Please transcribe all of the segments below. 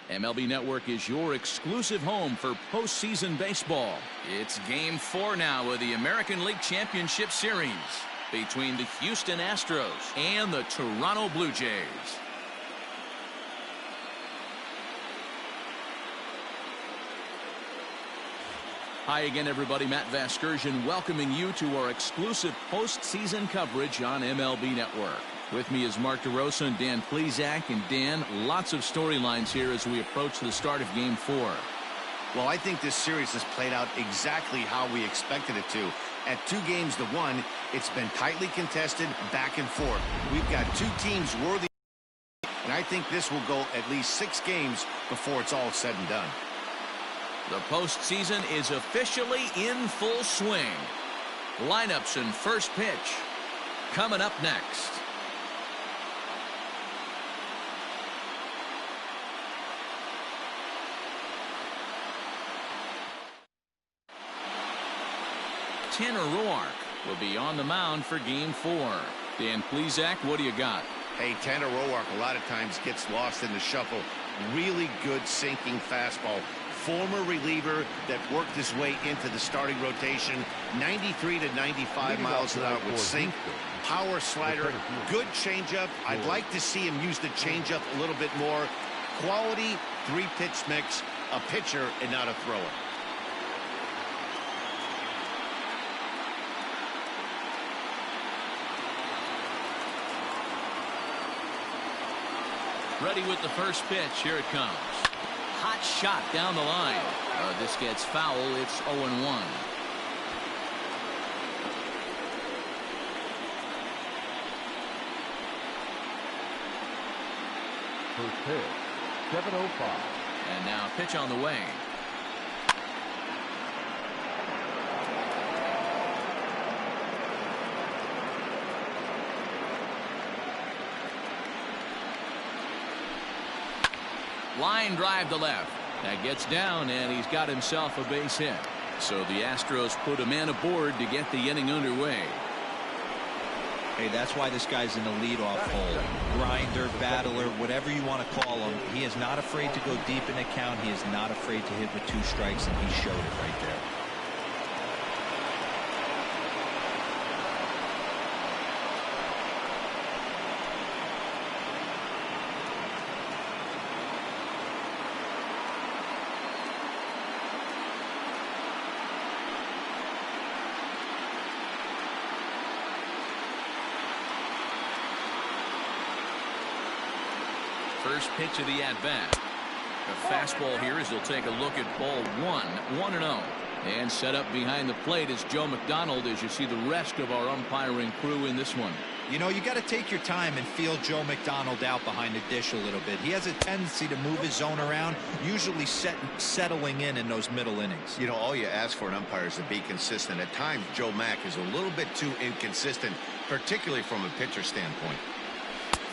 MLB Network is your exclusive home for postseason baseball. It's Game 4 now of the American League Championship Series between the Houston Astros and the Toronto Blue Jays. Hi again, everybody. Matt Vasgersian welcoming you to our exclusive postseason coverage on MLB Network. With me is Mark DeRosa and Dan Plesac. And Dan, lots of storylines here as we approach the start of Game 4. Well, I think this series has played out exactly how we expected it to. At 2-1, it's been tightly contested, back and forth. We've got two teams worthy, and I think this will go at least 6 games before it's all said and done. The postseason is officially in full swing. Lineups and first pitch coming up next. Tanner Roark will be on the mound for Game 4. Dan Plesac, what do you got? Hey, Tanner Roark a lot of times gets lost in the shuffle. Really good sinking fastball. Former reliever that worked his way into the starting rotation. 93 to 95 miles an hour with sink. Power slider. Good changeup. I'd like to see him use the changeup a little bit more. Quality 3-pitch mix. A pitcher and not a thrower. Ready with the first pitch. Here it comes. Hot shot down the line. This gets foul. It's 0-1. First pitch, 7:05. And now pitch on the way. Line drive to left. That gets down, and he's got himself a base hit. So the Astros put a man aboard to get the inning underway. Hey, that's why this guy's in the leadoff hole. Grinder, battler, whatever you want to call him. He is not afraid to go deep in the count. He is not afraid to hit with 2 strikes, and he showed it right there. First pitch of the at-bat. A fastball here as he'll take a look at ball 1-0. And set up behind the plate is Joe McDonald as you see the rest of our umpiring crew in this one. You know, you got to take your time and feel Joe McDonald out behind the dish a little bit. He has a tendency to move his zone around, usually settling in those middle innings. You know, all you ask for an umpire is to be consistent. At times, Joe Mack is a little bit too inconsistent, particularly from a pitcher standpoint.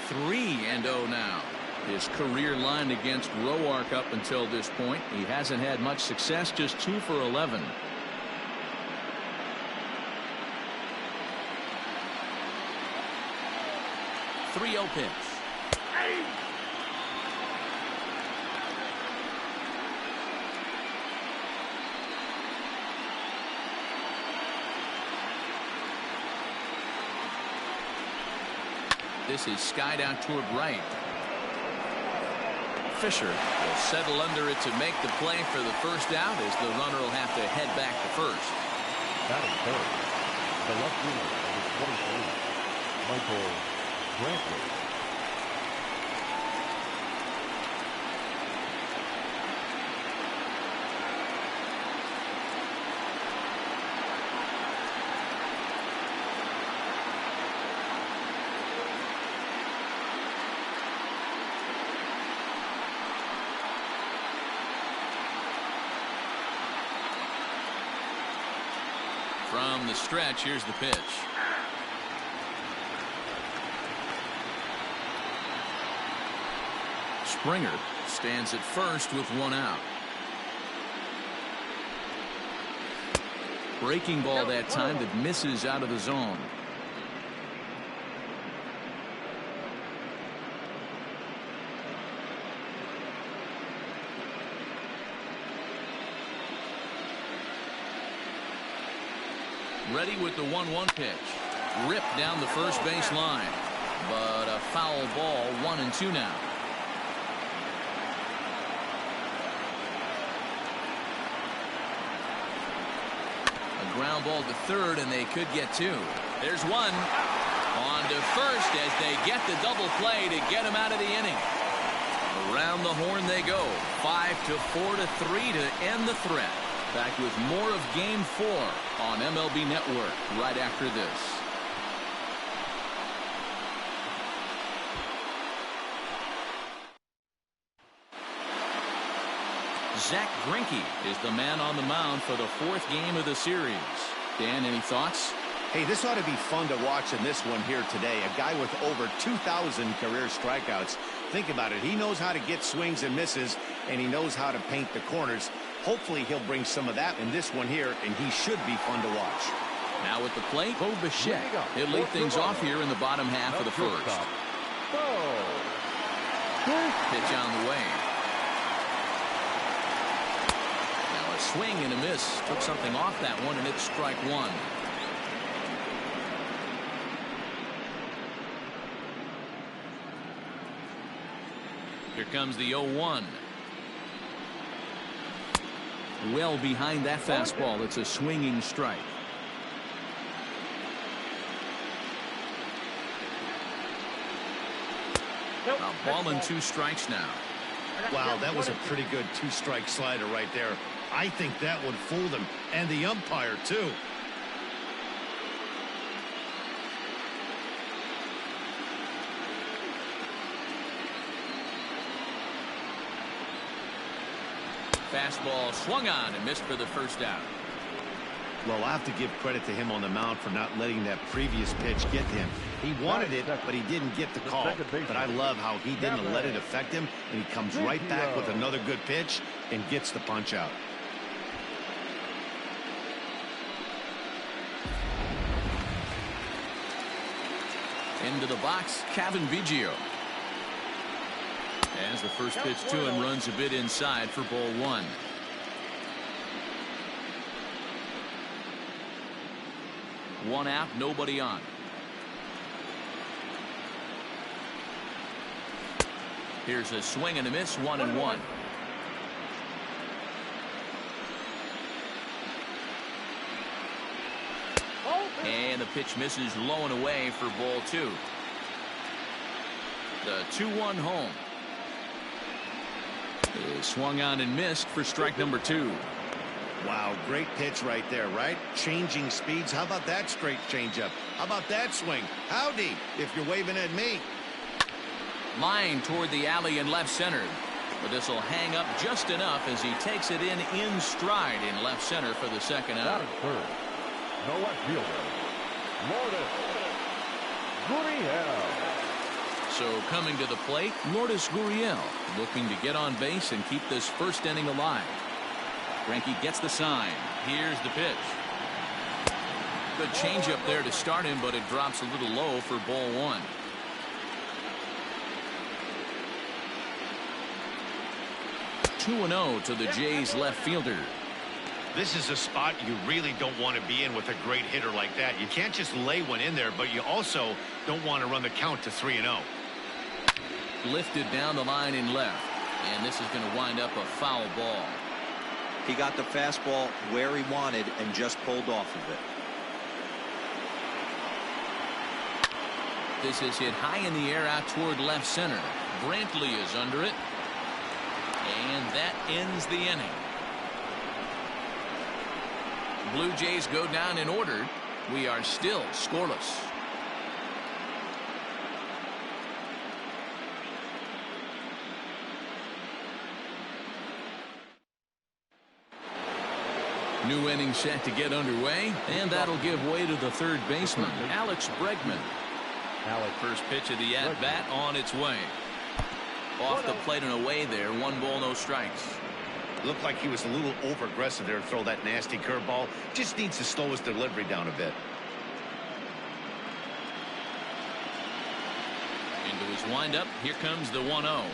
3-0 now. His career line against Roark up until this point. He hasn't had much success, just 2 for 11. .30 pitch. This is skied out toward right. Fisher will settle under it to make the play for the first out as the runner will have to head back to first. Batting third, the left fielder, number 23, Michael Brantley. From the stretch, here's the pitch. Springer stands at first with 1 out. Breaking ball that time that misses out of the zone. Ready with the 1-1 pitch. Ripped down the first base line. But a foul ball, 1-2 now. A ground ball to third, and they could get two. There's one. On to first as they get the double play to get him out of the inning. Around the horn they go. 5-4 to 3 to end the threat. Back with more of Game 4 on MLB Network right after this. Zach Greinke is the man on the mound for the 4th game of the series. Dan, any thoughts? Hey, this ought to be fun to watch in this one here today. A guy with over 2,000 career strikeouts. Think about it. He knows how to get swings and misses, and he knows how to paint the corners. Hopefully he'll bring some of that in this one here, and he should be fun to watch. Now at the plate, Bo Bichette. He'll lead things off here in the bottom half of the first. Pitch on the way. Now a swing and a miss. Took something off that one, and it's strike one. Here comes the 0-1. Well behind that fastball. It's a swinging strike. A ball and 2 strikes now. Wow, that was a pretty good 2-strike slider right there. I think that would fool them, and the umpire too. Fastball swung on and missed for the first out. Well, I have to give credit to him on the mound for not letting that previous pitch get to him. He wanted it, but he didn't get the call. But I love how he didn't let it affect him, and he comes right back with another good pitch and gets the punch out. Into the box, Kevin Biggio. As the first pitch to him runs a bit inside for ball 1. One out, nobody on. Here's a swing and a miss, 1-1. And the pitch misses low and away for ball 2. The 2-1 home. Is swung on and missed for strike number 2. Wow, great pitch right there, right? Changing speeds. How about that straight changeup? How about that swing? Howdy, if you're waving at me. Line toward the alley in left center. But this will hang up just enough as he takes it in stride in left center for the second out. Third. No left fielder. Lourdes Gurriel. So coming to the plate, Lourdes Gurriel looking to get on base and keep this first inning alive. Greinke gets the sign. Here's the pitch. Good changeup there to start him, but it drops a little low for ball 1. (2-0) to the Jays left fielder. This is a spot you really don't want to be in with a great hitter like that. You can't just lay one in there, but you also don't want to run the count to 3-0. Lifted down the line in left, and this is going to wind up a foul ball. He got the fastball where he wanted and just pulled off of it. This is hit high in the air out toward left center. Brantley is under it, and that ends the inning. Blue Jays go down in order. We are still scoreless. New inning set to get underway, and that'll give way to the third baseman, Alex Bregman. First pitch of the at-bat on its way. Off the plate and away there. 1 ball, no strikes. Looked like he was a little over-aggressive there to throw that nasty curveball. Just needs to slow his delivery down a bit. Into his windup. Here comes the 1-0.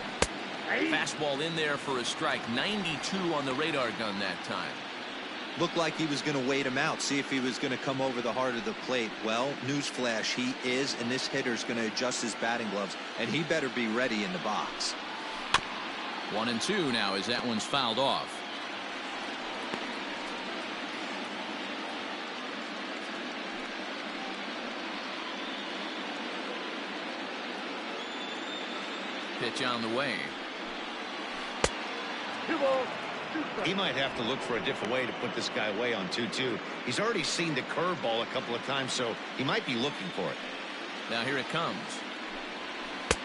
Fastball in there for a strike. 92 on the radar gun that time. Looked like he was going to wait him out, see if he was going to come over the heart of the plate. Well, newsflash, he is, and this hitter's going to adjust his batting gloves, and he better be ready in the box. 1-2 now as that one's fouled off. Pitch on the way. He might have to look for a different way to put this guy away on 2-2. He's already seen the curveball a couple of times, so he might be looking for it. Now here it comes.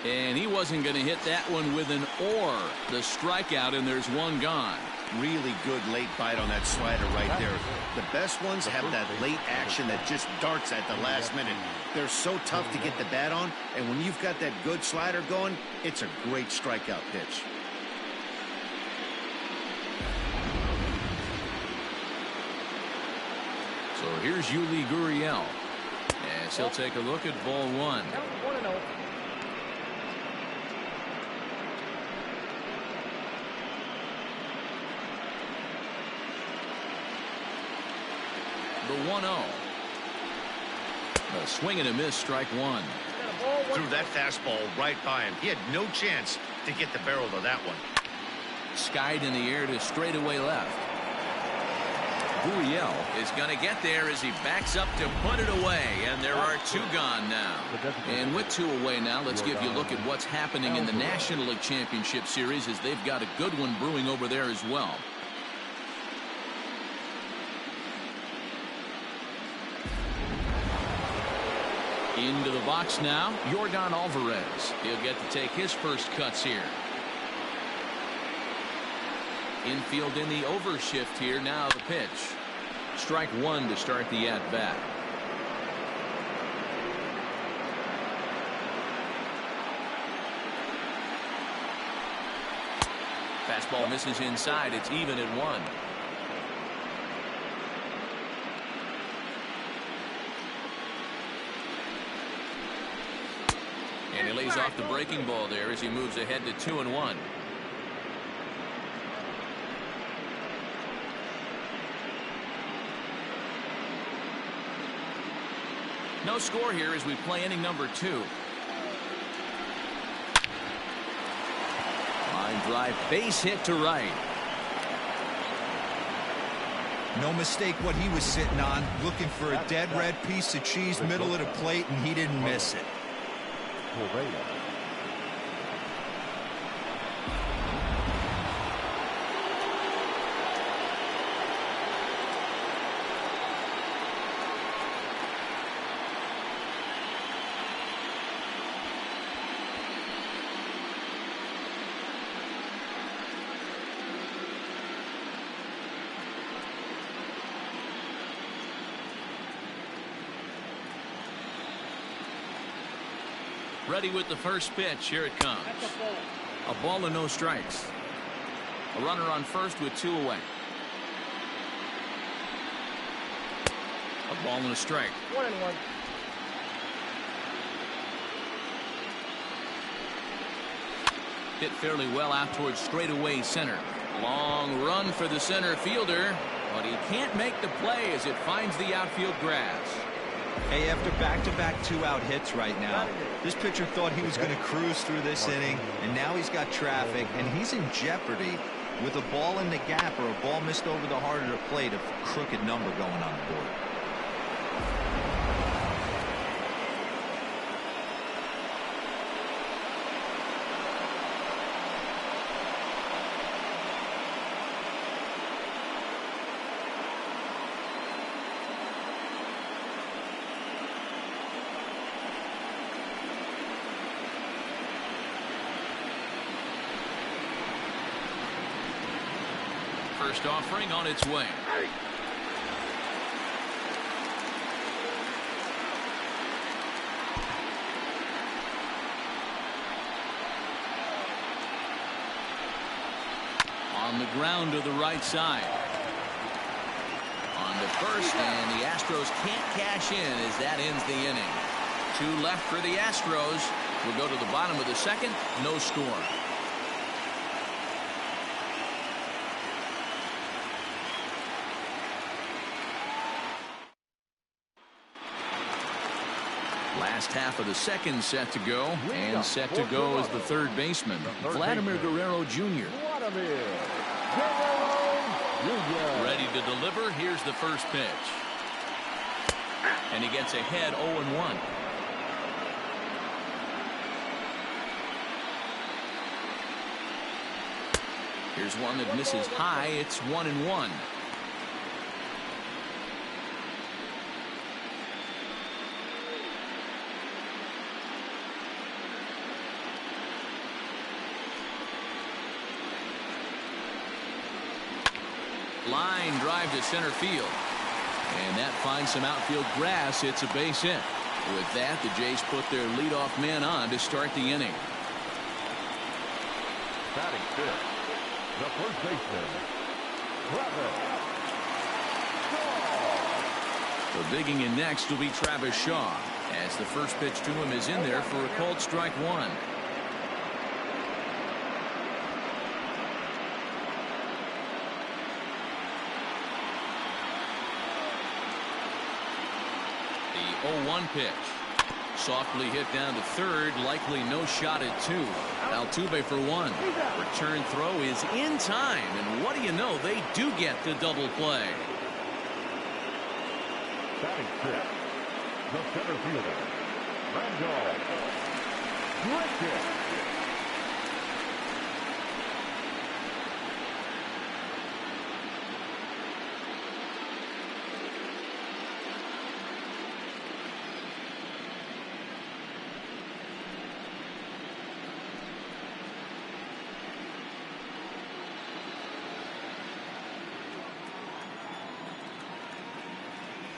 And he wasn't going to hit that one with an or. The strikeout, and there's one gone. Really good late bite on that slider right there. The best ones have that late action that just darts at the last minute. They're so tough to get the bat on, and when you've got that good slider going, it's a great strikeout pitch. So here's Yuli Gurriel as he'll take a look at ball one. The 1-0. A swing and a miss, strike one. Threw that fastball right by him. He had no chance to get the barrel to that one. Skied in the air to straightaway left. Gurriel is going to get there as he backs up to put it away, and there are two gone now. And with two away now, let's give you a look at what's happening in the National League Championship Series, as they've got a good one brewing over there as well. Into the box now, Yordan Alvarez. He'll get to take his first cuts here. Infield in the overshift here. Now the pitch. Strike one to start the at-bat. Fastball misses inside. It's even at one. And he lays off the breaking ball there as he moves ahead to 2-1. No score here as we play inning number 2. Line drive, base hit to right. No mistake what he was sitting on, looking for a dead red piece of cheese middle of the plate, and he didn't miss it. Ready with the first pitch. Here it comes. A ball and no strikes. A runner on first with 2 away. A ball and a strike. 1-1. Hit fairly well out towards straightaway center. Long run for the center fielder, but he can't make the play as it finds the outfield grass. Hey, after back-to-back 2-out hits right now, this pitcher thought he was going to cruise through this inning, and now he's got traffic, and he's in jeopardy with a ball in the gap or a ball missed over the heart of the plate, a crooked number going on the board. First offering on its way. On the ground to the right side. On to first, and the Astros can't cash in as that ends the inning. 2 left for the Astros. We'll go to the bottom of the second. No score. Last half of the second set to go, and set to go is the third baseman, Vladimir Guerrero Jr. Ready to deliver. Here's the first pitch. And he gets ahead 0-1. Here's one that misses high. It's 1-1. Line drive to center field. And that finds some outfield grass. It's a base hit. With that, the Jays put their leadoff man on to start the inning. Batting fifth, the first baseman, Travis Shaw. So digging in next will be Travis Shaw, as the first pitch to him is in there for a called strike one. The 0-1 pitch. Softly hit down to third. Likely no shot at two. Altuve for one. Return throw is in time. And what do you know? They do get the double play. Batting fifth, the center fielder, Randall Griffin.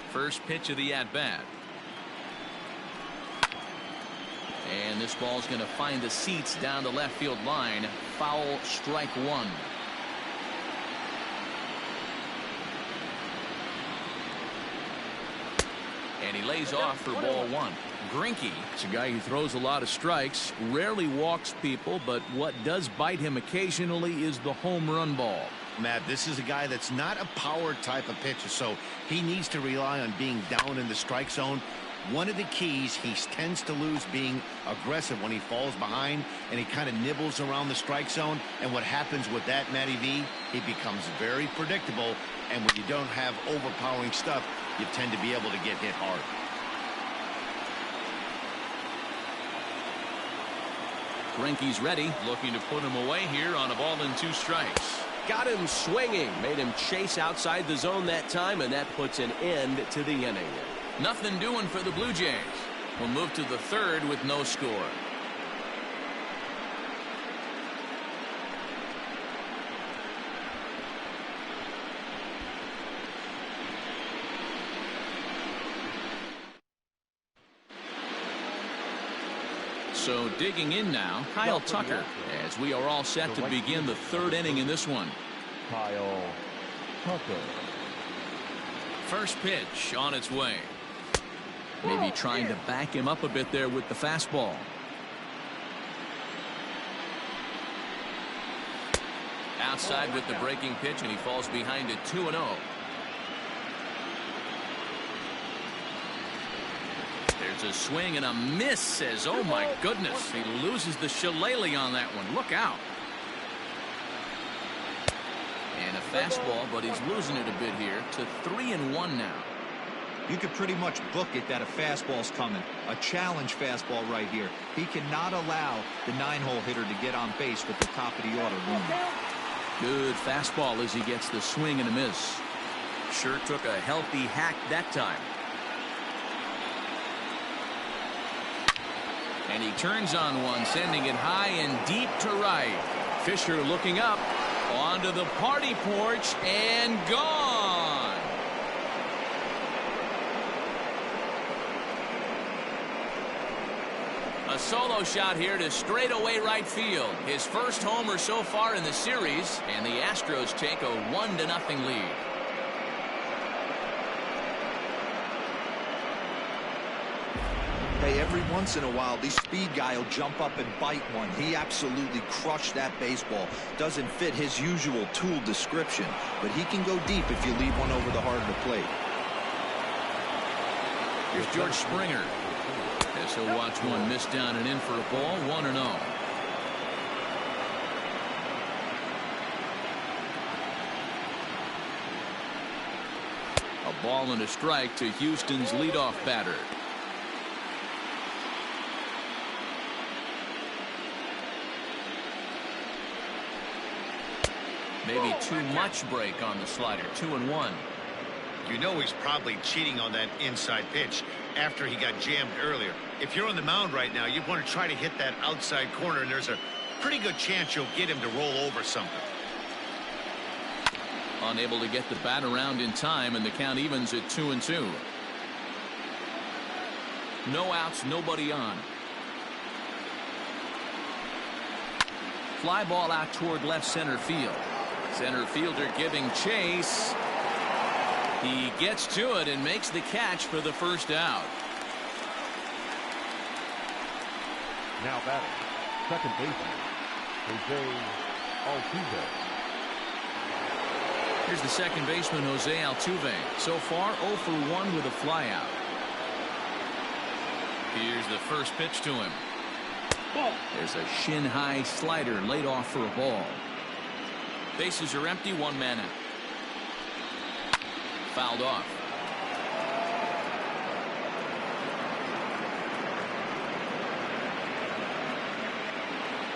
First pitch of the at-bat. And this ball's going to find the seats down the left field line. Foul, strike one. And he lays off for ball one. Greinke, it's a guy who throws a lot of strikes, rarely walks people, but what does bite him occasionally is the home run ball. Matt, this is a guy that's not a power type of pitcher, so he needs to rely on being down in the strike zone. One of the keys, he tends to lose being aggressive when he falls behind, and he kind of nibbles around the strike zone. And what happens with that, Matty V, he becomes very predictable, and when you don't have overpowering stuff, you tend to be able to get hit hard. Greinke's ready, looking to put him away here on a ball and two strikes. Got him swinging, made him chase outside the zone that time, and that puts an end to the inning. Nothing doing for the Blue Jays. We'll move to the third with no score. So digging in now, Kyle Tucker, as we are all set to begin the third inning in this one. Kyle Tucker. First pitch on its way. Maybe trying to back him up a bit there with the fastball. Outside with the breaking pitch, and he falls behind it 2-0. There's a swing and a miss as, oh my goodness, he loses the shillelagh on that one. Look out. And a fastball, but he's losing it a bit here to 3-1 now. You could pretty much book it that a fastball's coming. A challenge fastball right here. He cannot allow the 9-hole hitter to get on base with the top of the order looming. Good fastball as he gets the swing and a miss. Sure took a healthy hack that time. And he turns on one, sending it high and deep to right. Fisher looking up onto the party porch and gone. A solo shot here to straightaway right field. His first homer so far in the series, and the Astros take a 1-0 lead. Hey, every once in a while, the speed guy will jump up and bite one. He absolutely crushed that baseball. Doesn't fit his usual tool description, but he can go deep if you leave one over the heart of the plate. Here's George Springer. as he'll watch one miss down and in for a ball. 1-0. A ball and a strike to Houston's leadoff batter. Maybe too much break on the slider. 2-1. You know he's probably cheating on that inside pitch after he got jammed earlier. If you're on the mound right now, you want to try to hit that outside corner, and there's a pretty good chance you'll get him to roll over something. Unable to get the bat around in time, and the count evens at 2-2. No outs, nobody on. Fly ball out toward left center field. Center fielder giving chase. He gets to it and makes the catch for the first out. Now batting, second baseman, Jose Altuve. Here's the second baseman, Jose Altuve. So far, 0 for 1 with a flyout. Here's the first pitch to him. There's a shin-high slider laid off for a ball. Bases are empty, one man out. Fouled off.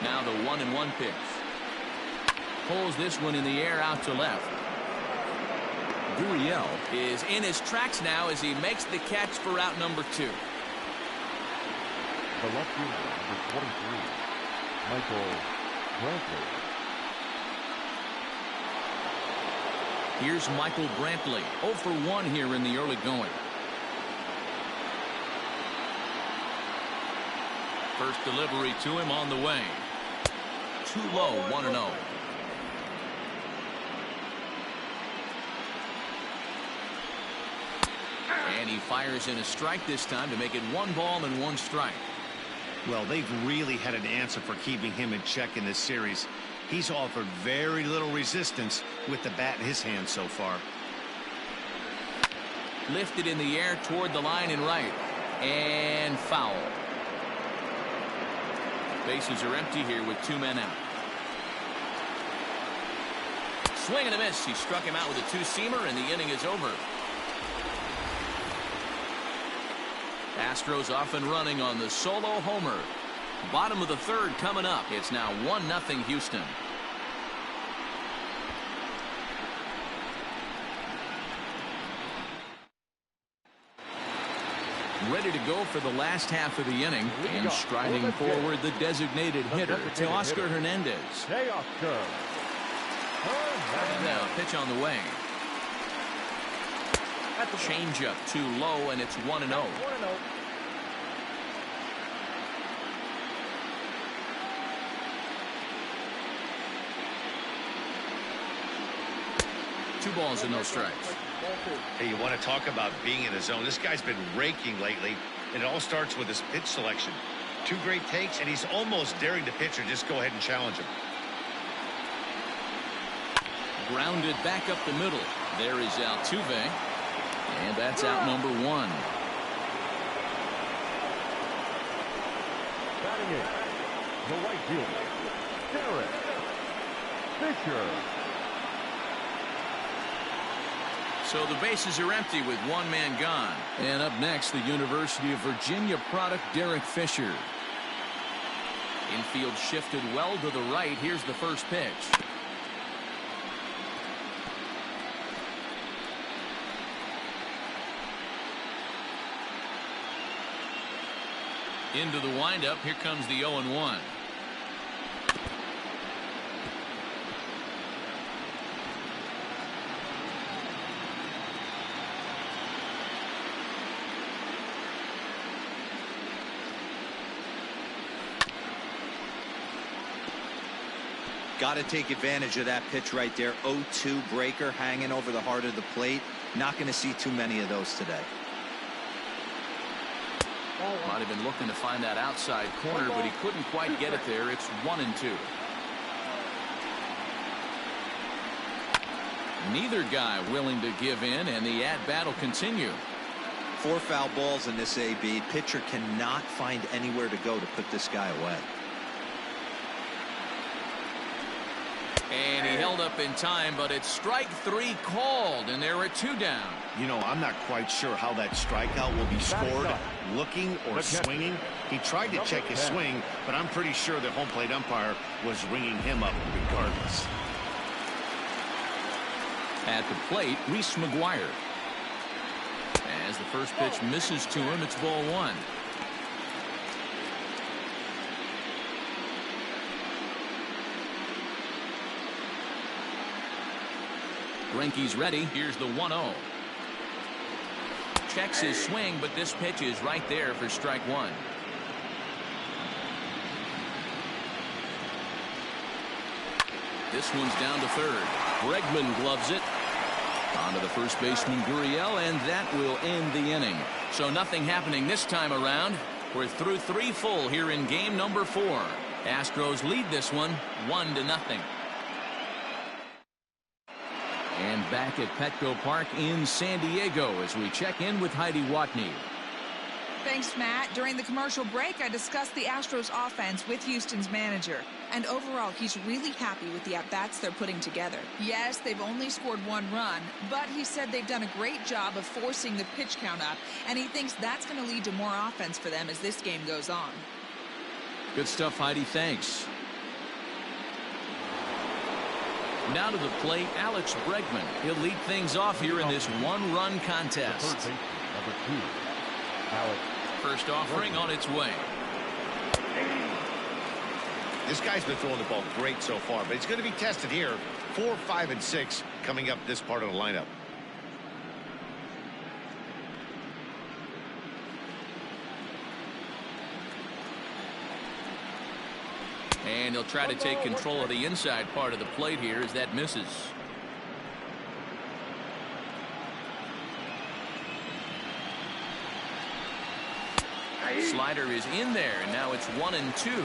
Now the 1-1 pitch. Pulls this one in the air out to left. Gurriel is in his tracks now as he makes the catch for out number 2. The left fielder, number 23, Michael Brantley. Here's Michael Brantley. 0 for 1 here in the early going. First delivery to him on the way. Too low, 1-0. And he fires in a strike this time to make it 1 ball and 1 strike. Well, they've really had an answer for keeping him in check in this series. He's offered very little resistance with the bat in his hand so far. Lifted in the air toward the line and right. And foul. Bases are empty here with 2 men out. Swing and a miss. He struck him out with a 2-seamer, and the inning is over. Astros off and running on the solo homer. Bottom of the 3rd coming up. It's now 1-0 Houston. Ready to go for the last half of the inning, and striding forward the designated hitter, Teoscar Hernandez. Now pitch on the way. Changeup too low, and it's 1-0. Two balls and no strikes. Hey, you want to talk about being in the zone? This guy's been raking lately, and it all starts with his pitch selection. 2 great takes, and he's almost daring the pitcher just go ahead and challenge him. Grounded back up the middle. There is Altuve. And that's out number 1. Batting in, the right fielder, Derek Fisher. So the bases are empty with 1 man gone. And up next, the University of Virginia product, Derek Fisher. Infield shifted well to the right. Here's the first pitch. Into the windup. Here comes the 0-1. Got to take advantage of that pitch right there. 0-2 breaker hanging over the heart of the plate. Not going to see too many of those today. Might have been looking to find that outside corner, but he couldn't quite get it there. It's 1-2. Neither guy willing to give in, and the at-bat will continue. 4 foul balls in this AB. Pitcher cannot find anywhere to go to put this guy away. And he held up in time, but it's strike 3 called, and there are 2 down. You know, I'm not quite sure how that strikeout will be scored, looking or swinging. He tried to check his swing, but I'm pretty sure the home plate umpire was ringing him up regardless. At the plate, Reese McGuire. As the first pitch misses to him, it's ball 1. Greinke's ready. Here's the 1-0. Checks his swing, but this pitch is right there for strike 1. This one's down to third. Bregman gloves it. On to the first baseman, Gurriel, and that will end the inning. So nothing happening this time around. We're through 3 full here in game number 4. Astros lead this one 1-0. And back at Petco Park in San Diego as we check in with Heidi Watney. Thanks, Matt. During the commercial break, I discussed the Astros offense with Houston's manager. And overall, he's really happy with the at-bats they're putting together. Yes, they've only scored 1 run, but he said they've done a great job of forcing the pitch count up, and he thinks that's going to lead to more offense for them as this game goes on. Good stuff, Heidi. Thanks. Now to the plate, Alex Bregman. He'll lead things off here in this 1-run contest. Number 2, Alcs. First offering on its way. This guy's been throwing the ball great so far, but he's going to be tested here. 4, 5, and 6 coming up this part of the lineup. And he'll try to take control of the inside part of the plate here as that misses. Slider is in there, and now it's 1-2.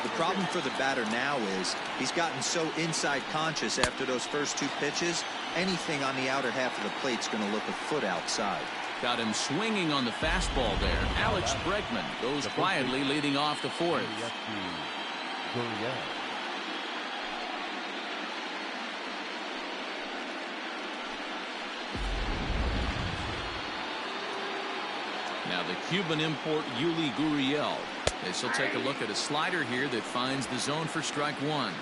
The problem for the batter now is he's gotten so inside conscious after those first 2 pitches. Anything on the outer half of the plate's going to look a foot outside. Got him swinging on the fastball there. Alex Bregman goes quietly leading off the 4th. Now the Cuban import Yuli Gurriel. As he'll take a look at a slider here that finds the zone for strike 1.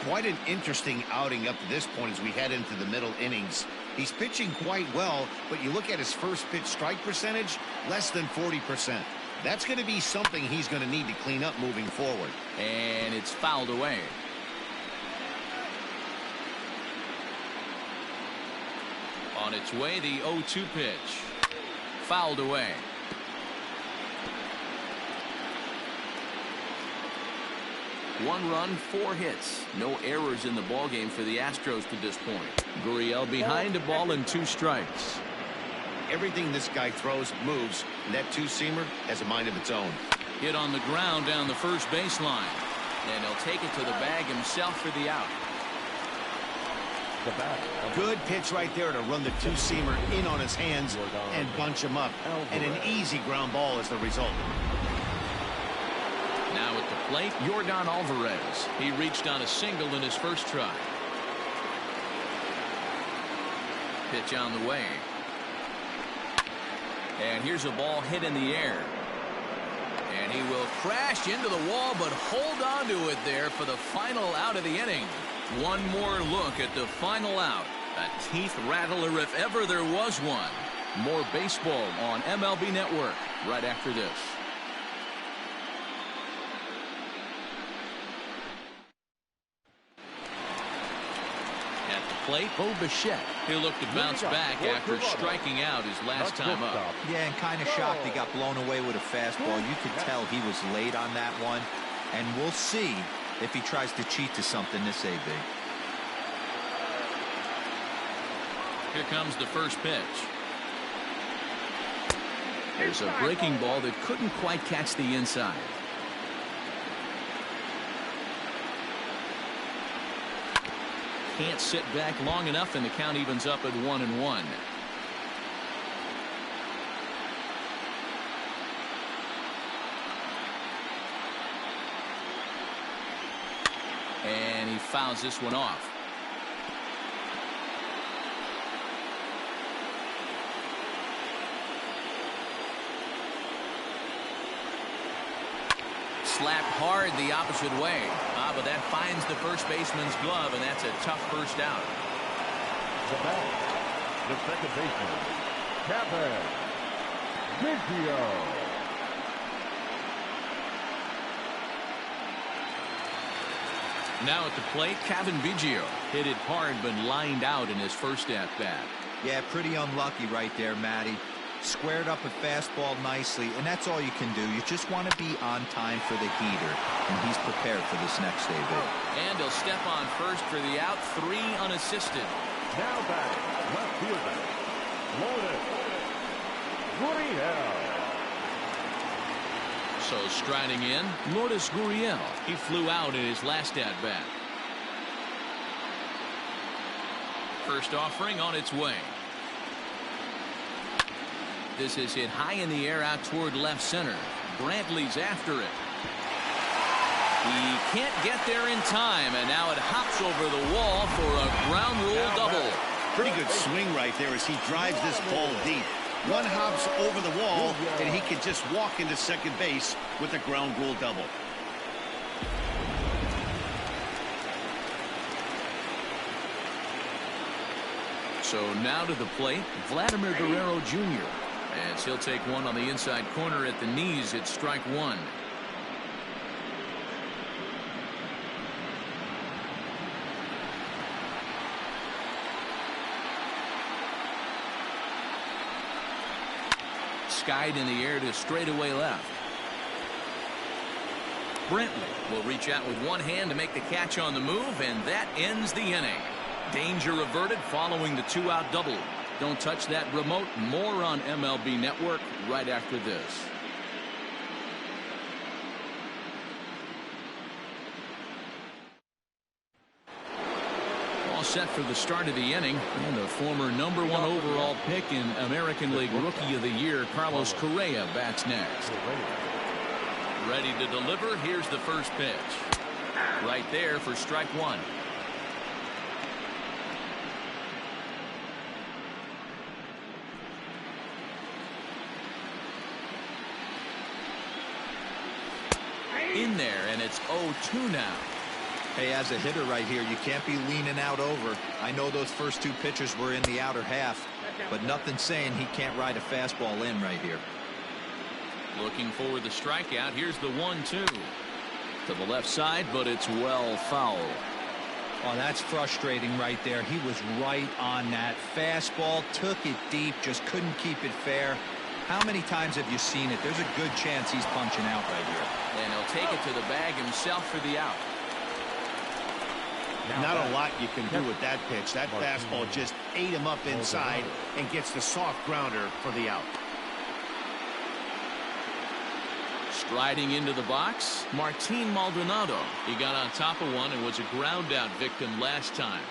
Quite an interesting outing up to this point as we head into the middle innings. He's pitching quite well, but you look at his first pitch strike percentage, less than 40%. That's going to be something he's going to need to clean up moving forward. And it's fouled away. On its way, the 0-2 pitch. Fouled away. One run, 4 hits. No errors in the ballgame for the Astros to this point. Gurriel behind a ball and 2 strikes. Everything this guy throws moves, and that 2-seamer has a mind of its own. Hit on the ground down the first baseline. And he'll take it to the bag himself for the out. Good pitch right there to run the 2-seamer in on his hands and bunch him up. And an easy ground ball is the result. Now at the plate, Yordan Alvarez. He reached on a single in his first try. Pitch on the way. And here's a ball hit in the air. And he will crash into the wall, but hold on to it there for the final out of the inning. One more look at the final out. A teeth rattler if ever there was one. More baseball on MLB Network right after this. At the plate, Bo Bichette. He'll look to bounce back after striking out his last time up. Yeah, and kind of shocked he got blown away with a fastball. You could tell he was late on that one. And we'll see if he tries to cheat to something this AB. Here comes the first pitch. There's a breaking ball that couldn't quite catch the inside. Can't sit back long enough, and the count evens up at 1-1. fouls this one off. Slapped hard the opposite way. But that finds the first baseman's glove, and that's a tough first out. The second baseman, Kevin Biggio. Now at the plate, Kevin Biggio hit it hard but lined out in his first at bat. Yeah, pretty unlucky right there, Matty. Squared up a fastball nicely, and that's all you can do. You just want to be on time for the heater, and he's prepared for this next day. And he'll step on first for the out, 3 unassisted. Now batting, left fielder, Lourdes Gurriel. So striding in, Lourdes Gurriel. He flew out in his last at bat. First offering on its way. This is hit high in the air out toward left center. Brantley's after it. He can't get there in time, and now it hops over the wall for a ground rule double. Pretty good swing right there as he drives this ball deep. One hops over the wall, and he can just walk into second base with a ground rule double. So now to the plate, Vladimir Guerrero Jr. as he'll take one on the inside corner at the knees. It's strike 1. Skied in the air to straightaway left. Brantley will reach out with one hand to make the catch on the move, and that ends the inning. Danger averted following the 2-out double. Don't touch that remote. More on MLB Network right after this. All set for the start of the inning, and the former #1 overall pick in American League Rookie of the Year, Carlos Correa, bats next. Ready to deliver. Here's the first pitch. Right there for strike 1. In there, and it's 0-2 now. Hey, as a hitter right here, you can't be leaning out over. I know those first 2 pitches were in the outer half, but nothing saying he can't ride a fastball in right here. Looking for the strikeout. Here's the 1-2 to the left side, but it's well fouled. Oh, that's frustrating right there. He was right on that fastball, took it deep, just couldn't keep it fair. How many times have you seen it? There's a good chance he's punching out right here. And he'll take it to the bag himself for the out. Not a lot you can do with that pitch. That fastball just ate him up inside and gets the soft grounder for the out. Striding into the box, Martin Maldonado. He got on top of one and was a ground out victim last time.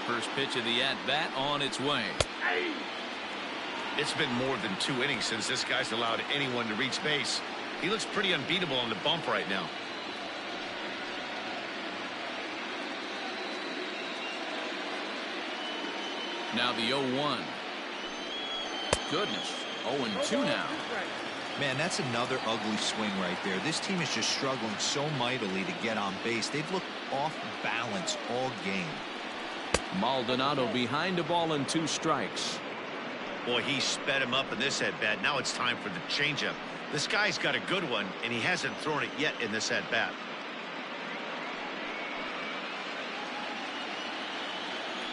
First pitch of the at-bat on its way. It's been more than 2 innings since this guy's allowed anyone to reach base. He looks pretty unbeatable on the bump right now. Now the 0-1. Goodness. 0-2 now. Man, that's another ugly swing right there. This team is just struggling so mightily to get on base. They've looked off balance all game. Maldonado behind a ball and 2 strikes. Boy, he sped him up in this at-bat. Now it's time for the changeup. This guy's got a good one, and he hasn't thrown it yet in this at-bat.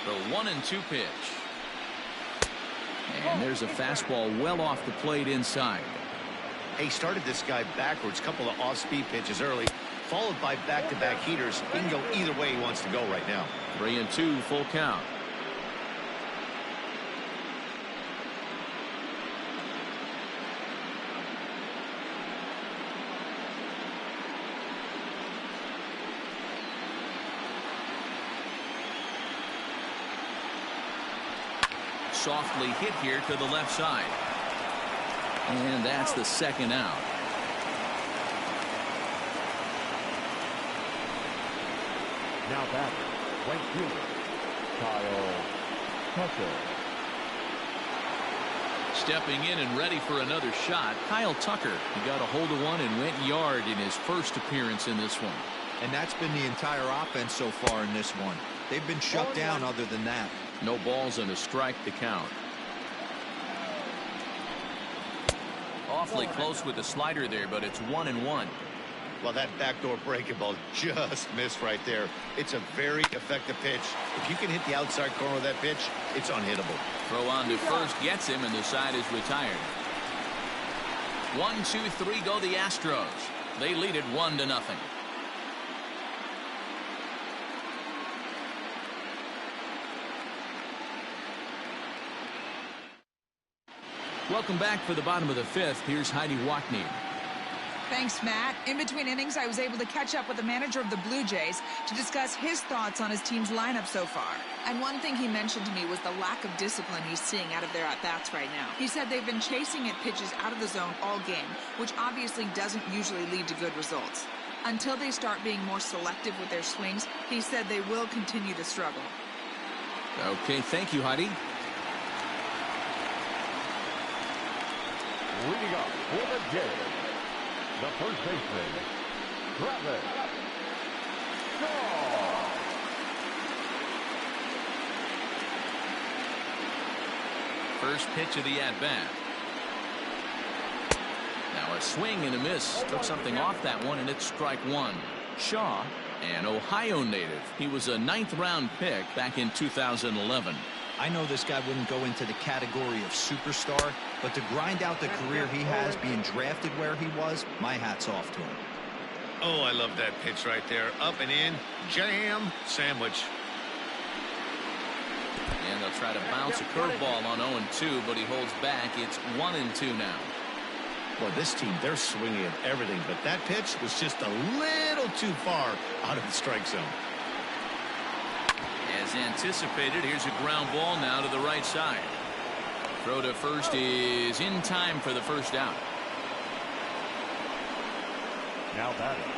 The 1-2 pitch. And there's a fastball well off the plate inside. He started this guy backwards, couple of off-speed pitches early, followed by back-to-back heaters. He can go either way he wants to go right now. 3-2 full count. Softly hit here to the left side. And that's the second out. Now back, right fielder, Kyle Tucker. Stepping in and ready for another shot, Kyle Tucker. He got a hold of one and went yard in his first appearance in this one. And that's been the entire offense so far in this one. They've been shut down other than that. No balls and a strike to count. Awfully close with the slider there, but it's 1-1. Well, that backdoor breaking ball just missed right there. It's a very effective pitch. If you can hit the outside corner of that pitch, it's unhittable. Throw on to first gets him, and the side is retired. 1-2-3 go the Astros. They lead it 1-0. Welcome back for the bottom of the fifth. Here's Heidi Wackney. Thanks, Matt. In between innings, I was able to catch up with the manager of the Blue Jays to discuss his thoughts on his team's lineup so far. And one thing he mentioned to me was the lack of discipline he's seeing out of their at-bats right now. He said they've been chasing at pitches out of the zone all game, which obviously doesn't usually lead to good results. Until they start being more selective with their swings, he said they will continue to struggle. Okay, thank you, Heidi. Leading up for the Jays, the first baseman, Travis Shaw. First pitch of the at-bat. Now a swing and a miss. Took something off that one, and it's strike one. Shaw, an Ohio native. He was a 9th-round pick back in 2011. I know this guy wouldn't go into the category of superstar, but to grind out the career he has being drafted where he was, my hat's off to him. Oh, I love that pitch right there. Up and in, jam, sandwich. And they'll try to bounce a curveball on 0-2, but he holds back. It's 1-2 now. Well, this team, they're swinging at everything, but that pitch was just a little too far out of the strike zone. As anticipated, here's a ground ball now to the right side. Throw to first is in time for the first out. Now batting,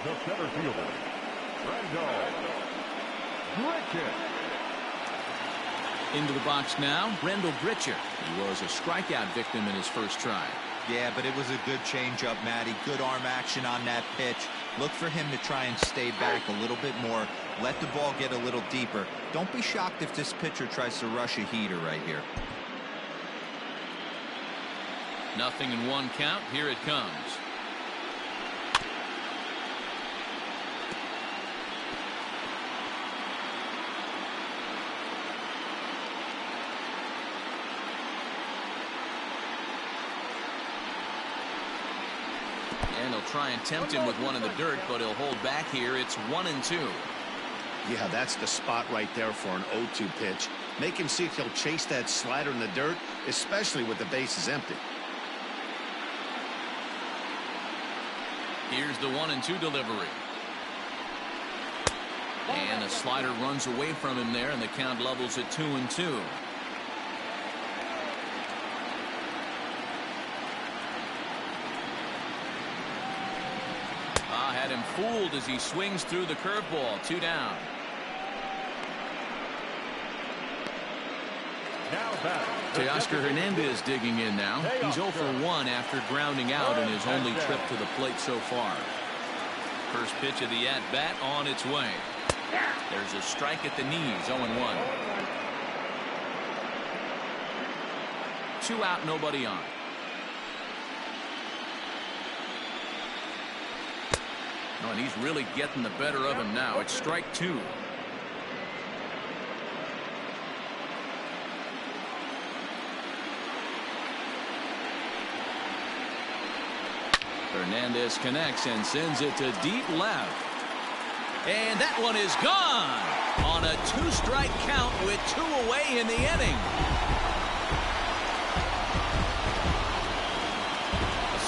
the center fielder, Randall Grichuk. Into the box now, Randall Grichuk. He was a strikeout victim in his first try. Yeah, but it was a good changeup, Matty. Good arm action on that pitch. Look for him to try and stay back a little bit more. Let the ball get a little deeper. Don't be shocked if this pitcher tries to rush a heater right here. 0-1 count. Here it comes. And he'll try and tempt him with one in the dirt, but he'll hold back here. It's 1-2. Yeah, that's the spot right there for an 0-2 pitch. Make him see if he'll chase that slider in the dirt, especially with the bases empty. Here's the 1-2 delivery. And the slider runs away from him there, and the count levels at 2-2. Had him fooled as he swings through the curveball. 2 down. Teoscar Hernandez digging in now. He's 0 for 1 after grounding out in his only trip to the plate so far. First pitch of the at-bat on its way. There's a strike at the knees. 0-1. 2 out, nobody on. Oh, and he's really getting the better of him now. It's strike 2. Hernandez connects and sends it to deep left. And that one is gone on a 2-strike count with 2 away in the inning.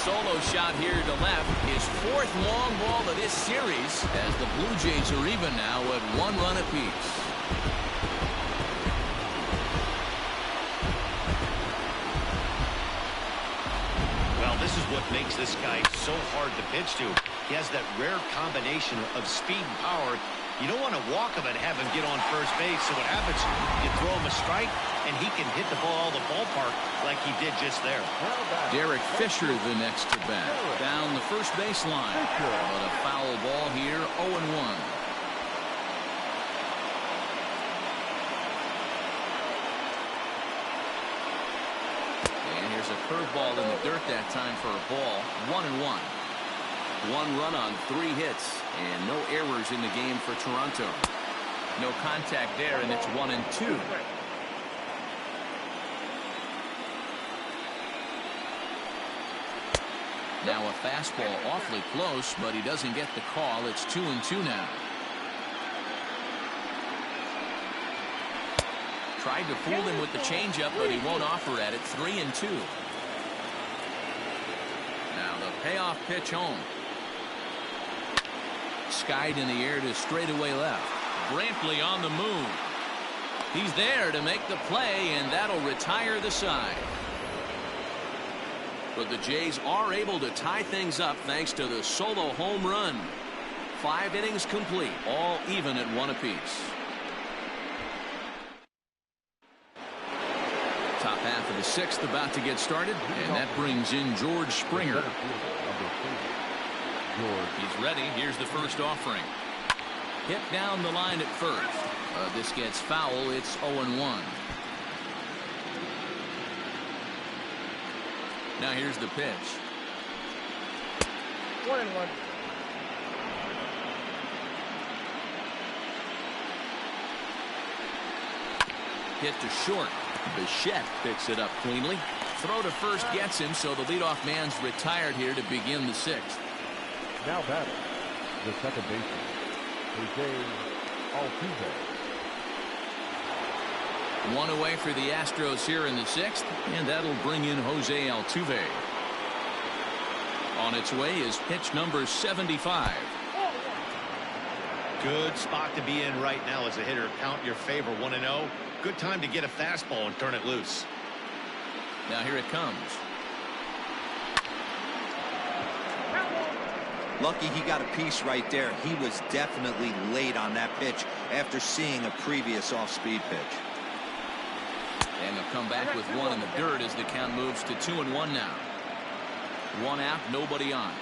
Solo shot here to left, his 4th long ball of this series, as the Blue Jays are even now at 1 run apiece. Well, this is what makes this guy so hard to pitch to. He has that rare combination of speed and power, You don't want to walk him and have him get on first base. So what happens, you throw him a strike, and he can hit the ball the ballpark like he did just there. Derek Fisher the next to bat. Down the first baseline. But a foul ball here, 0-1. A curveball in the dirt that time for a ball. 1-1. 1 run on 3 hits and no errors in the game for Toronto. No contact there, and it's 1-2. Now a fastball awfully close, but he doesn't get the call. It's 2-2 now. Tried to fool him with the changeup, but he won't offer at it. 3-2. Now the payoff pitch home. Skied in the air to straightaway left. Brantley on the move. He's there to make the play, and that'll retire the side. But the Jays are able to tie things up thanks to the solo home run. 5 innings complete, all even at 1 apiece. Top half of the 6th about to get started, and that brings in George Springer. He's ready. Here's the first offering. Hit down the line at first. This gets foul. It's 0-1. Now here's the pitch. 1-1. Hit to short. Bichette picks it up cleanly. Throw to first gets him, so the leadoff man's retired here to begin the 6th. Now batting, the second baseman, Alcs. 1 away for the Astros here in the 6th, and that'll bring in Jose Altuve. On its way is pitch number 75. Good spot to be in right now as a hitter. Count your favor. 1-0. Good time to get a fastball and turn it loose. Now here it comes. Lucky he got a piece right there. He was definitely late on that pitch after seeing a previous off-speed pitch. And they'll come back with 1 in the dirt as the count moves to 2-1 now. 1 out, nobody on.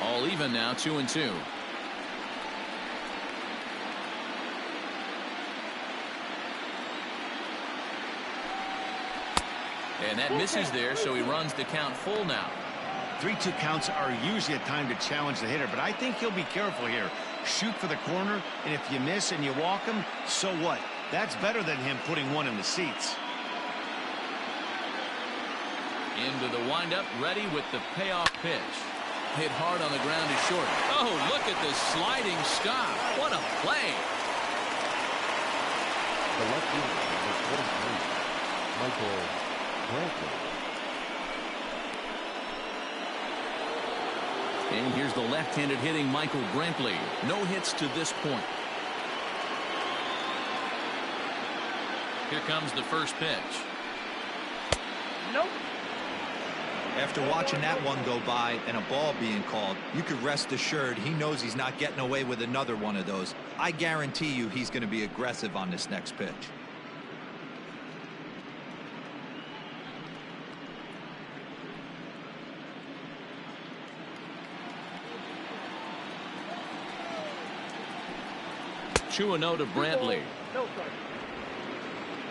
All even now, 2-2. And that misses there, so he runs the count full now. 3-2 counts are usually a time to challenge the hitter, but I think he'll be careful here. Shoot for the corner, and if you miss and you walk him, so what? That's better than him putting 1 in the seats. Into the windup, ready with the payoff pitch. Hit hard on the ground to short. Oh, look at the sliding stop. What a play. The left fielder, number 23, Michael Brantley. And here's the left-handed hitting Michael Brantley. No hits to this point. Here comes the first pitch. Nope. After watching that one go by and a ball being called, you could rest assured he knows he's not getting away with another one of those. I guarantee you he's going to be aggressive on this next pitch. Two and 0 to Brantley.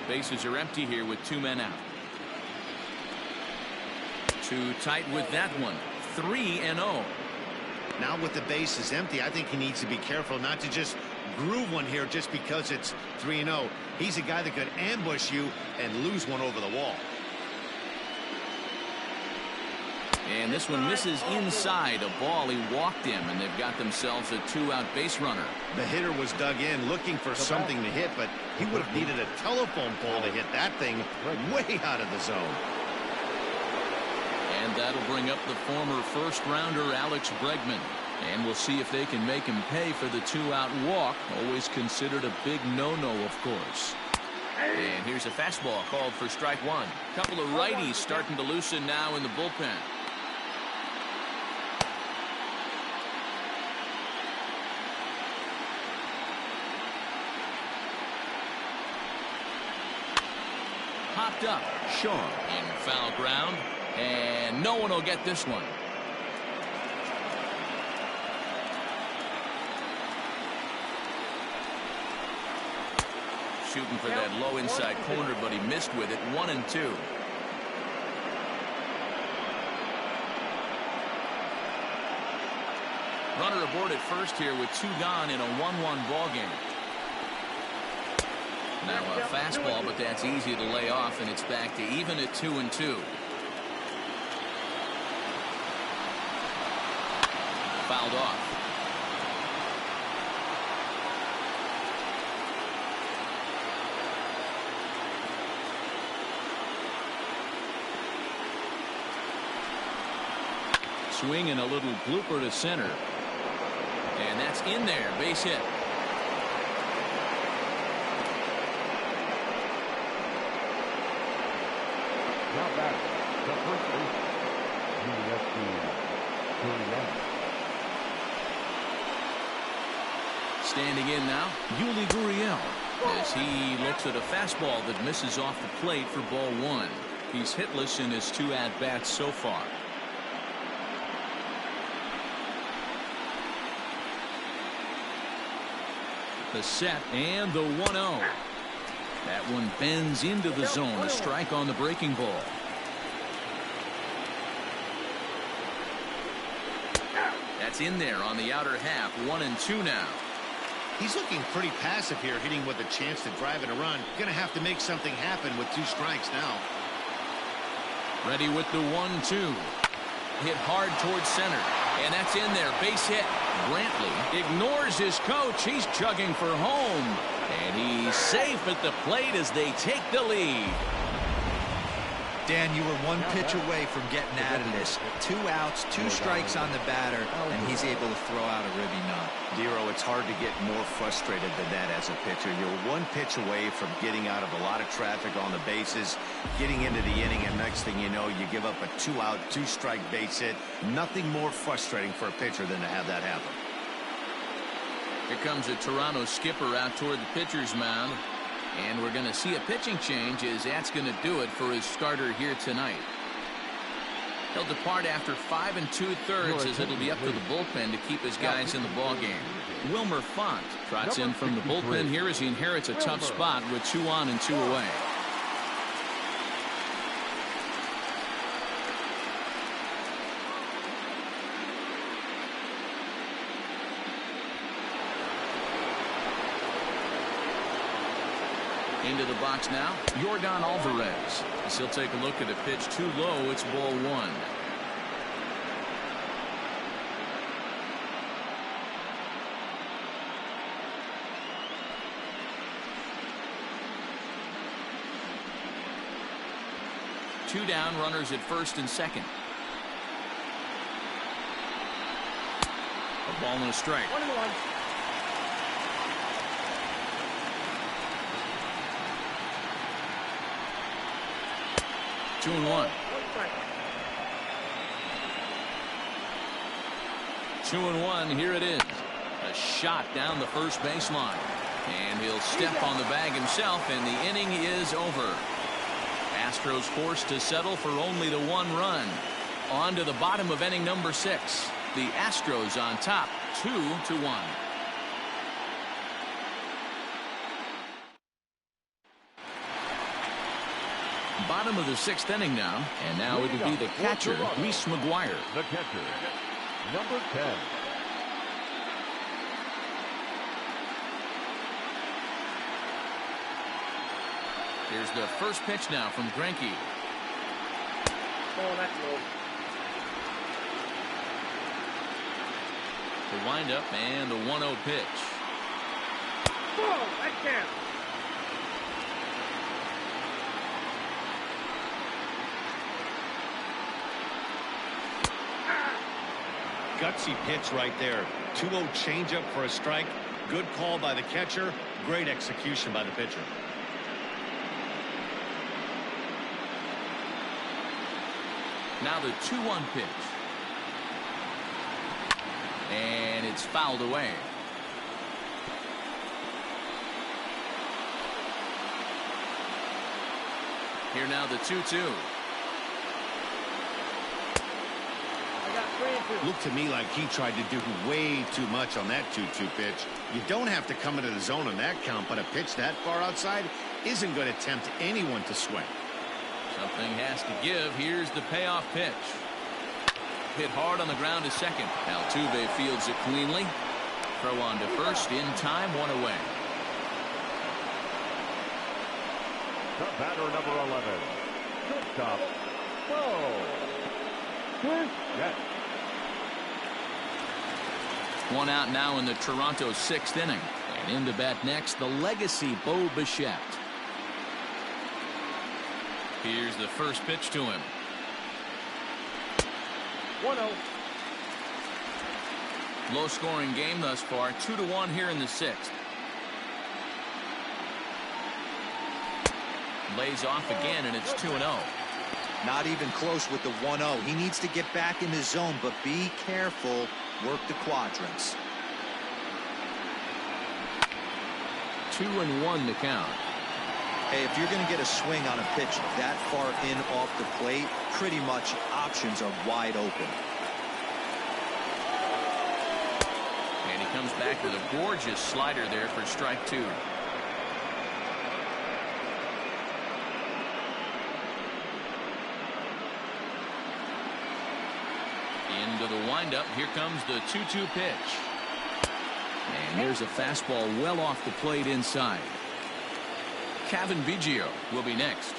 Bases are empty here with 2 men out. Too tight with that one. 3-0. Now with the bases empty, I think he needs to be careful not to just groove one here just because it's 3-0. He's a guy that could ambush you and lose one over the wall. And this one misses inside a ball. He walked him, and they've got themselves a 2-out base runner. The hitter was dug in looking for something to hit, but he would have needed a telephone pole to hit that thing way out of the zone. And that'll bring up the former first-rounder Alex Bregman. And we'll see if they can make him pay for the 2-out walk. Always considered a big no-no, of course. And here's a fastball called for strike 1. Couple of righties starting to loosen now in the bullpen. popped up. Shaw in foul ground. And no one will get this one. Shooting for that low inside corner, but he missed with it. 1-2. Runner aboard at first here with 2 gone in a 1-1 ball game. Now a fastball, but that's easy to lay off, and it's back to even at 2-2. Fouled off. Swing and a little blooper to center. And that's in there. Base hit. Now back, the first base, Standing in now, Yuli Gurriel, as he looks at a fastball that misses off the plate for ball 1. He's hitless in his 2 at-bats so far. The set and the 1-0. That one bends into the zone. A strike on the breaking ball. That's in there on the outer half. 1-2 now. He's looking pretty passive here, hitting with a chance to drive in a run. Gonna have to make something happen with 2 strikes now. Ready with the 1-2. Hit hard towards center. And that's in there. Base hit. Brantley ignores his coach. He's chugging for home. And he's safe at the plate as they take the lead. Dan, you were 1 pitch away from getting out of this. 2 outs, 2 strikes on the batter, and he's able to throw out a ribby knot. Dero, it's hard to get more frustrated than that as a pitcher. You're 1 pitch away from getting out of a lot of traffic on the bases, getting into the inning, and next thing you know, you give up a 2-out, 2-strike base hit. Nothing more frustrating for a pitcher than to have that happen. Here comes a Toronto skipper out toward the pitcher's mound. And we're going to see a pitching change, as that's going to do it for his starter here tonight. He'll depart after 5 2/3, as it'll be up to the bullpen to keep his guys in the ballgame. Wilmer Font trots in from the bullpen here as he inherits a tough spot with 2 on and 2 away. Into the box now, Yordan Alvarez. As he'll take a look at a pitch too low. It's ball 1. Two down, runners at first and second. A ball and a strike. 1-1. Two and 1. 2-1. Here it is. A shot down the first baseline. And he'll step on the bag himself, and the inning is over. Astros forced to settle for only the 1 run. On to the bottom of inning number 6. The Astros on top, 2-1. Bottom of the 6th inning now, and now it'll be the catcher, Reese McGuire. The catcher, number 10. Here's the first pitch now from Greinke. Oh, that's low. The windup and the 1-0 pitch. Oh, that can't. Gutsy pitch right there. 2-0 changeup for a strike. Good call by the catcher. Great execution by the pitcher. Now the 2-1 pitch. And it's fouled away. Here now the 2-2. I got 3 and 2. Looked to me like he tried to do way too much on that 2-2 pitch. You don't have to come into the zone on that count, but a pitch that far outside isn't going to tempt anyone to swing. Something has to give. Here's the payoff pitch. Hit hard on the ground to second. Altuve fields it cleanly. Throw on to first in time, 1 away. The batter, number 11. Shortstop, Bo. Yes. 1 out now in the Toronto 6th inning. And in to bat next, the legacy Bo Bichette. Here's the first pitch to him. 1-0. Low scoring game thus far. 2-1 here in the 6th. Lays off again, and it's 2-0. Not even close with the 1-0. He needs to get back in his zone, but be careful. Work the quadrants. 2-1 to count. Hey, if you're going to get a swing on a pitch that far in off the plate, pretty much options are wide open. And he comes back with a gorgeous slider there for strike 2. Into the windup. Here comes the 2-2 pitch. And there's a fastball well off the plate inside. Cavan Biggio will be next.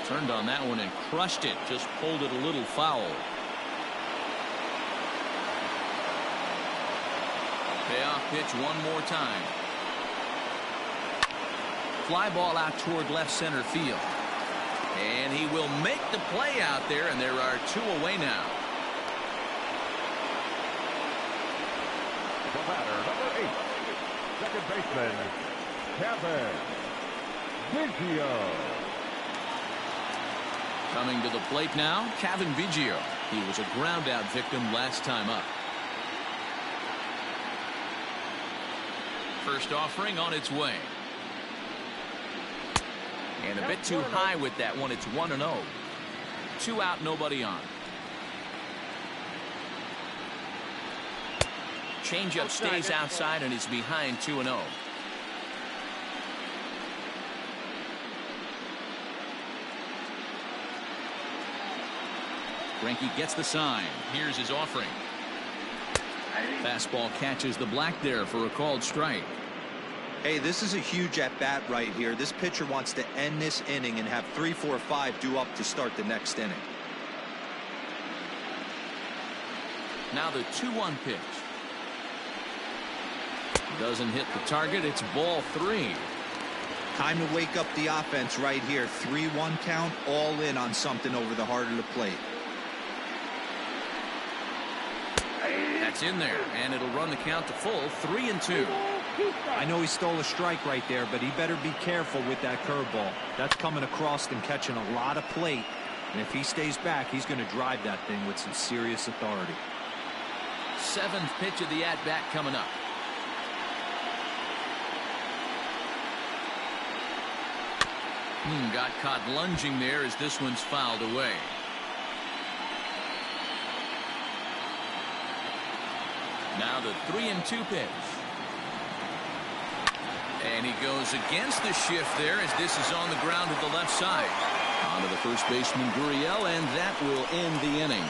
Turned on that one and crushed it. Just pulled it a little foul. Payoff pitch one more time. Fly ball out toward left center field. And he will make the play out there, and there are 2 away now. The batter, number 8. Second baseman, Cavan Biggio. Coming to the plate now, Cavan Biggio. He was a ground out victim last time up. First offering on its way. And a bit too high with that one. It's 1-0. 2 out, nobody on. Changeup stays outside and is behind 2-0. Greinke gets the sign. Here's his offering. Fastball catches the black there for a called strike. Hey, this is a huge at-bat right here. This pitcher wants to end this inning and have 3, 4, 5 due up to start the next inning. Now the 2-1 pitch. Doesn't hit the target. It's ball 3. Time to wake up the offense right here. 3-1 count, all in on something over the heart of the plate. That's in there, and it'll run the count to full. 3-2. I know he stole a strike right there, but he better be careful with that curveball. That's coming across and catching a lot of plate. And if he stays back, he's going to drive that thing with some serious authority. 7th pitch of the at-bat coming up. Got caught lunging there as this one's fouled away. Now the 3-2 pitch. And he goes against the shift there as this is on the ground to the left side. On to the first baseman, Gurriel, and that will end the inning.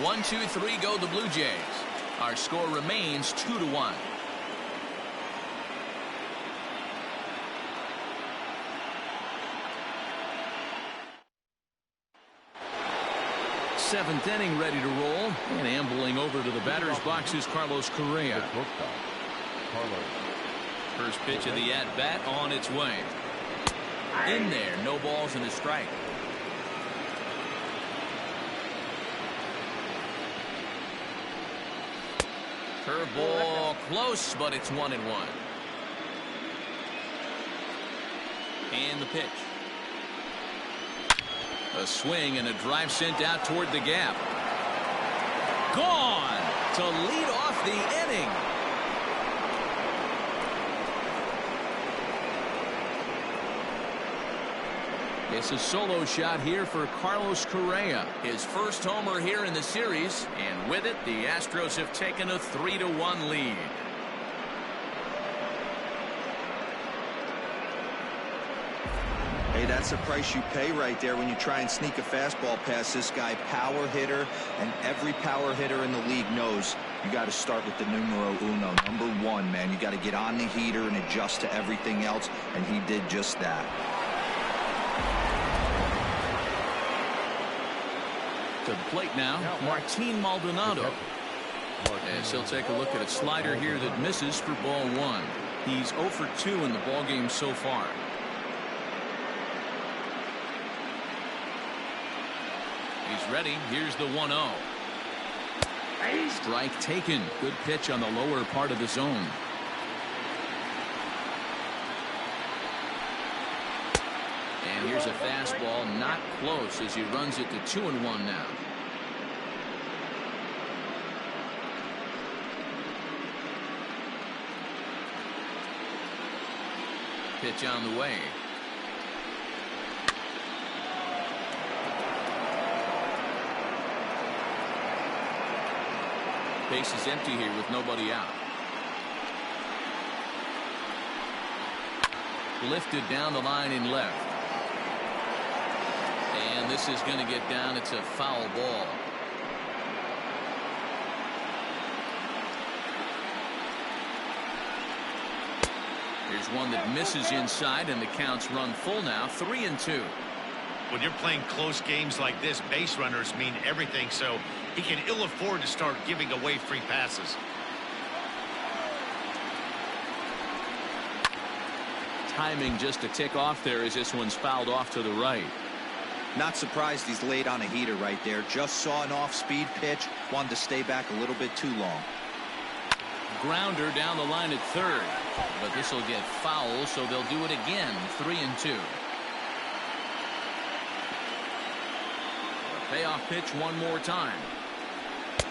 1, 2, 3 go the Blue Jays. Our score remains 2-1. Seventh inning ready to roll, and ambling over to the batter's box is Carlos Correa. First pitch of the at-bat on its way. In there, no balls and a strike. Curveball close, but it's 1-1. And the pitch. A swing and a drive sent out toward the gap. Gone to lead off the inning. It's a solo shot here for Carlos Correa. His first homer here in the series, and with it, the Astros have taken a 3-1 lead. Hey, that's the price you pay right there when you try and sneak a fastball past this guy. Power hitter, and every power hitter in the league knows you got to start with the numero uno, number one, man. You got to get on the heater and adjust to everything else, and he did just that. To the plate now, Martin Maldonado. As he'll take a look at a slider here that misses for ball one. He's 0 for 2 in the ballgame so far. He's ready. Here's the 1-0. Strike taken. Good pitch on the lower part of the zone. And here's a fastball, not close, as he runs it to 2-1 now. Pitch on the way. Base is empty here with nobody out. Lifted down the line in left. And this is going to get down. It's a foul ball. Here's one that misses inside, and the count's run full now, 3-2. When you're playing close games like this, base runners mean everything, so he can ill afford to start giving away free passes. Timing just a tick off there as this one's fouled off to the right. Not surprised he's laid on a heater right there. Just saw an off-speed pitch. Wanted to stay back a little bit too long. Grounder down the line at third. But this will get foul, so they'll do it again. 3-2. Payoff pitch one more time.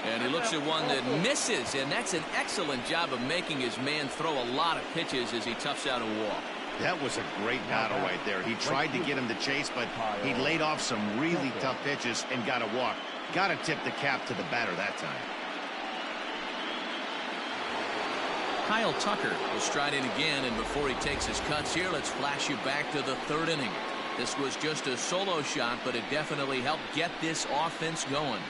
And he looks at one that misses, and that's an excellent job of making his man throw a lot of pitches as he toughs out a walk. That was a great battle right there. He tried to get him to chase, but he laid off some really tough pitches and got a walk. Got to tip the cap to the batter that time. Kyle Tucker will stride in again, and before he takes his cuts here, let's flash you back to the third inning. This was just a solo shot, but it definitely helped get this offense going.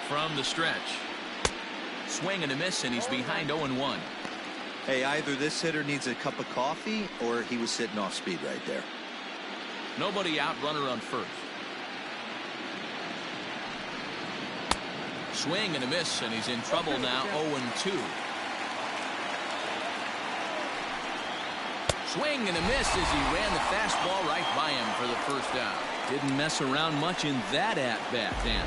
From the stretch. Swing and a miss, and he's behind 0-1. Hey, either this hitter needs a cup of coffee or he was sitting off speed right there. Nobody out, runner on first. Swing and a miss, and he's in trouble now. 0-2. Swing and a miss as he ran the fastball right by him for the first out. Didn't mess around much in that at-bat, Dan.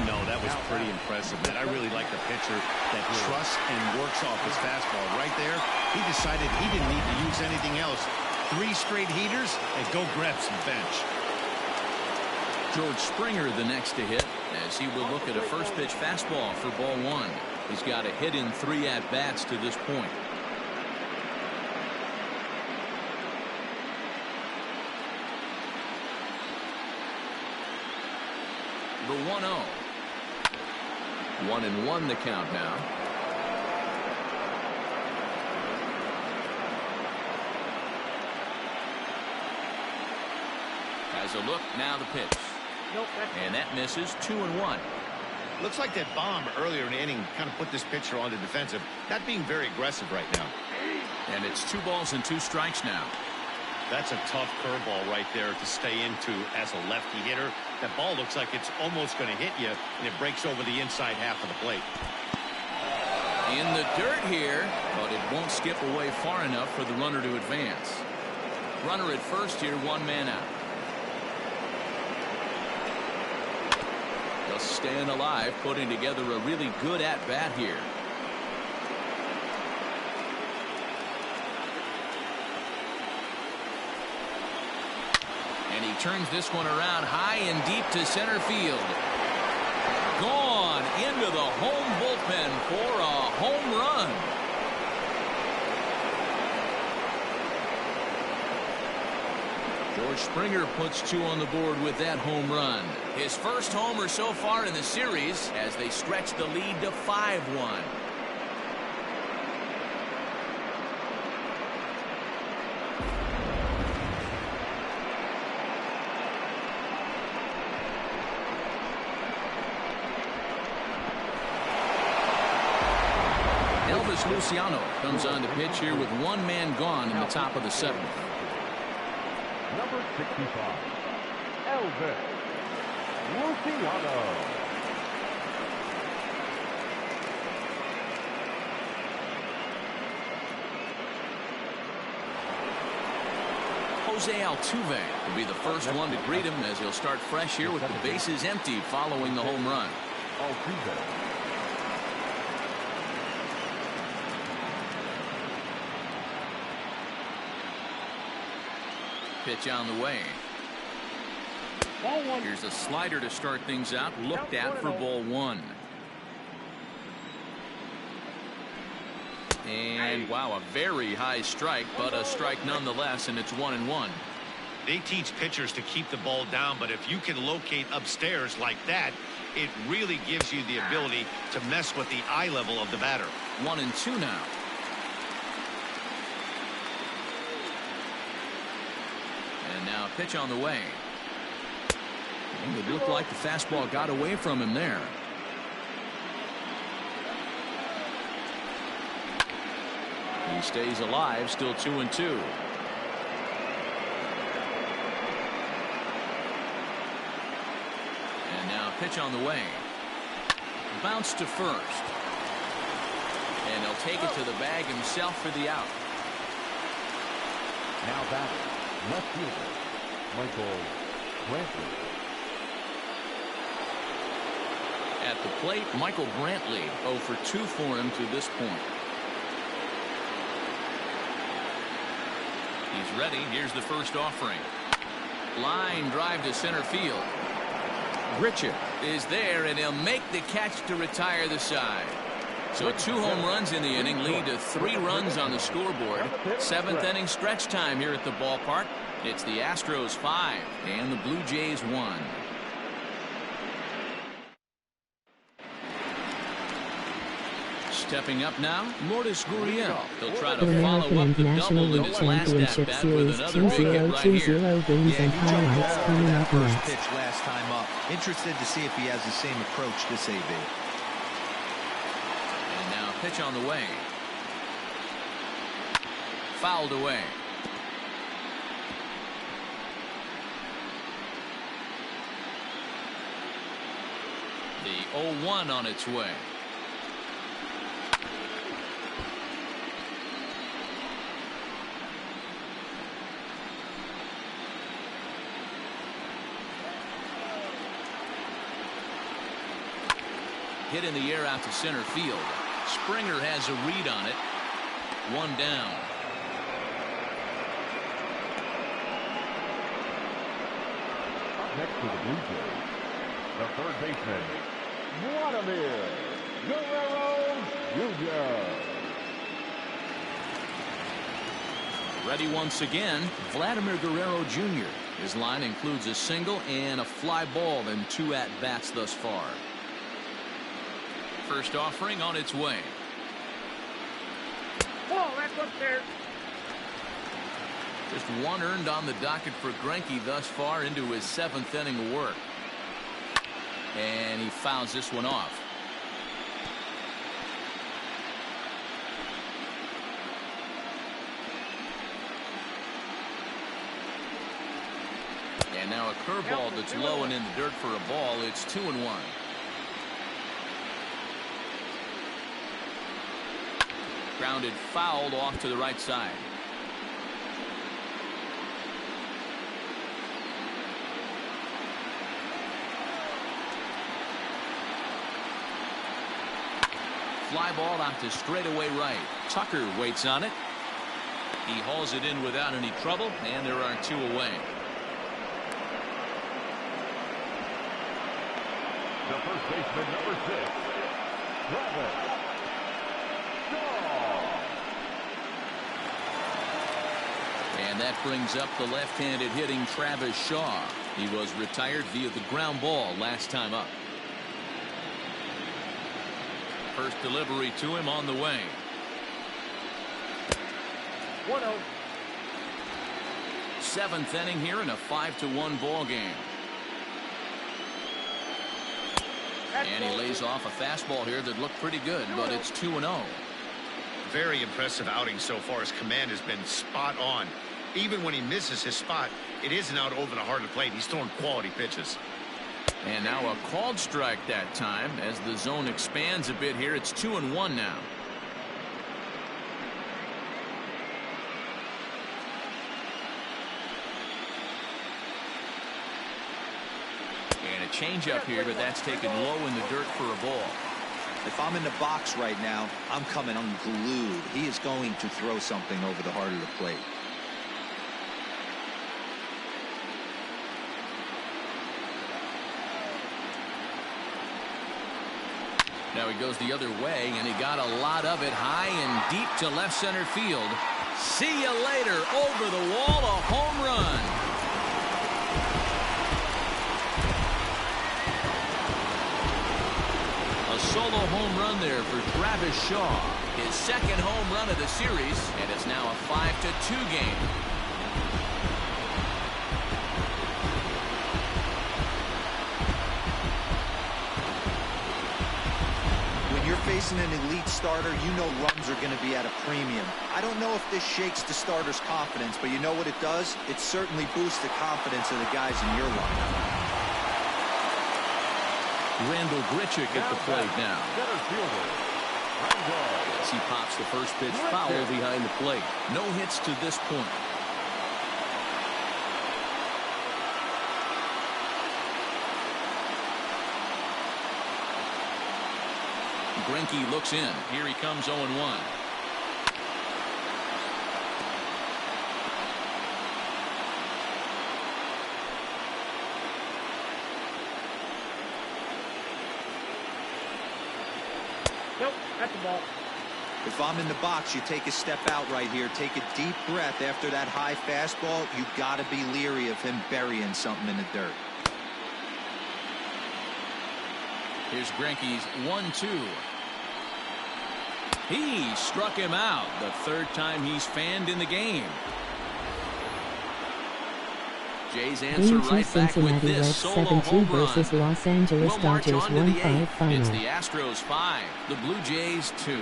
No, that was pretty impressive, man. I really like the pitcher that trusts and works off his fastball. Right there, he decided he didn't need to use anything else. 3 straight heaters and go grab some bench. George Springer the next to hit as he will look at a first pitch fastball for ball one. He's got a hit in 3 at-bats to this point. The 1-0. 1-1 the count now. Has a look, now the pitch. Nope, and that misses. 2-1. Looks like that bomb earlier in the inning kind of put this pitcher on the defensive. Not being very aggressive right now. And it's 2 balls and 2 strikes now. That's a tough curveball right there to stay into as a lefty hitter. That ball looks like it's almost going to hit you, and it breaks over the inside half of the plate. In the dirt here, but it won't skip away far enough for the runner to advance. Runner at first here, 1 man out. Just staying alive, putting together a really good at-bat here. And he turns this one around high and deep to center field. Gone into the home bullpen for a home run. George Springer puts 2 on the board with that home run. His first homer so far in the series as they stretch the lead to 5-1. Luciano comes on to pitch here with 1 man gone in the top of the 7th. Number 65, Elvis Luciano. Jose Altuve will be the first one to greet him as he'll start fresh here with the bases empty following the home run. Altuve. Pitch on the way. Here's a slider to start things out. Looked at for ball 1. And wow, a very high strike, but a strike nonetheless, and it's 1-1. They teach pitchers to keep the ball down, but if you can locate upstairs like that, it really gives you the ability to mess with the eye level of the batter. 1-2 now. And now a pitch on the way. And it looked like the fastball got away from him there. He stays alive, still 2-2. And now a pitch on the way. Bounce to first. And he'll take it to the bag himself for the out. Now batting, left fielder, Michael Brantley. At the plate, Michael Brantley 0 for 2 for him to this point. He's ready. Here's the first offering. Line drive to center field. Richard is there, and he'll make the catch to retire the side. So 2 home runs in the inning lead to 3 runs on the scoreboard. 7th inning stretch time here at the ballpark. It's the Astros 5 and the Blue Jays 1. Stepping up now, Lourdes Gurriel. He'll try to follow up the double in his last at-bat with another big hit right here. Yeah, you jumped that first pitch last time up. Interested to see if he has the same approach this AB. And now pitch on the way. Fouled away. The 0-1 on its way. Hit in the air out to center field. Springer has a read on it. 1 down. Up next to the Blue Jays, the third baseman, Vladimir Guerrero Jr. Ready once again, Vladimir Guerrero Jr. His line includes a single and a fly ball in 2 at-bats thus far. First offering on its way. Oh, that's up there. Just 1 earned on the docket for Greinke thus far into his 7th inning of work. And he fouls this one off. And now a curveball that's low and in the dirt for a ball. It's 2-1. Grounded fouled off to the right side. Fly ball out to straightaway right. Tucker waits on it. He hauls it in without any trouble, and there are 2 away. baseman, number 6, Travis Shaw. And that brings up the left-handed hitting Travis Shaw. He was retired via the ground ball last time up. First delivery to him on the way. 1-0. Seventh inning here in a 5-1 ball game. And he lays off a fastball here that looked pretty good, but it's 2-0. Very impressive outing so far. His command has been spot on. Even when he misses his spot, it isn't out over the heart of the plate. He's throwing quality pitches. And now a called strike that time as the zone expands a bit here. It's 2-1 now. And a changeup here, but that's taken low in the dirt for a ball. If I'm in the box right now, I'm coming unglued. He is going to throw something over the heart of the plate. Now he goes the other way, and he got a lot of it high and deep to left center field. See you later. Over the wall, a home run. A solo home run there for Travis Shaw. His second home run of the series, and it's now a 5-2 game. Facing an elite starter, you know runs are going to be at a premium. I don't know if this shakes the starter's confidence, but you know what it does? It certainly boosts the confidence of the guys in your lineup. Randall Grichuk at the plate now. As he pops the first pitch foul behind the plate. No hits to this point. Greinke looks in. Here he comes 0-1. Nope, that's the ball. If I'm in the box, you take a step out right here. Take a deep breath after that high fastball. You got to be leery of him burying something in the dirt. Here's Greinke's 1-2. He struck him out the third time he's fanned in the game. Jays answer right back with this solo home run. Versus Los Angeles Dodgers 1-5 final. It's the Astros 5, the Blue Jays 2.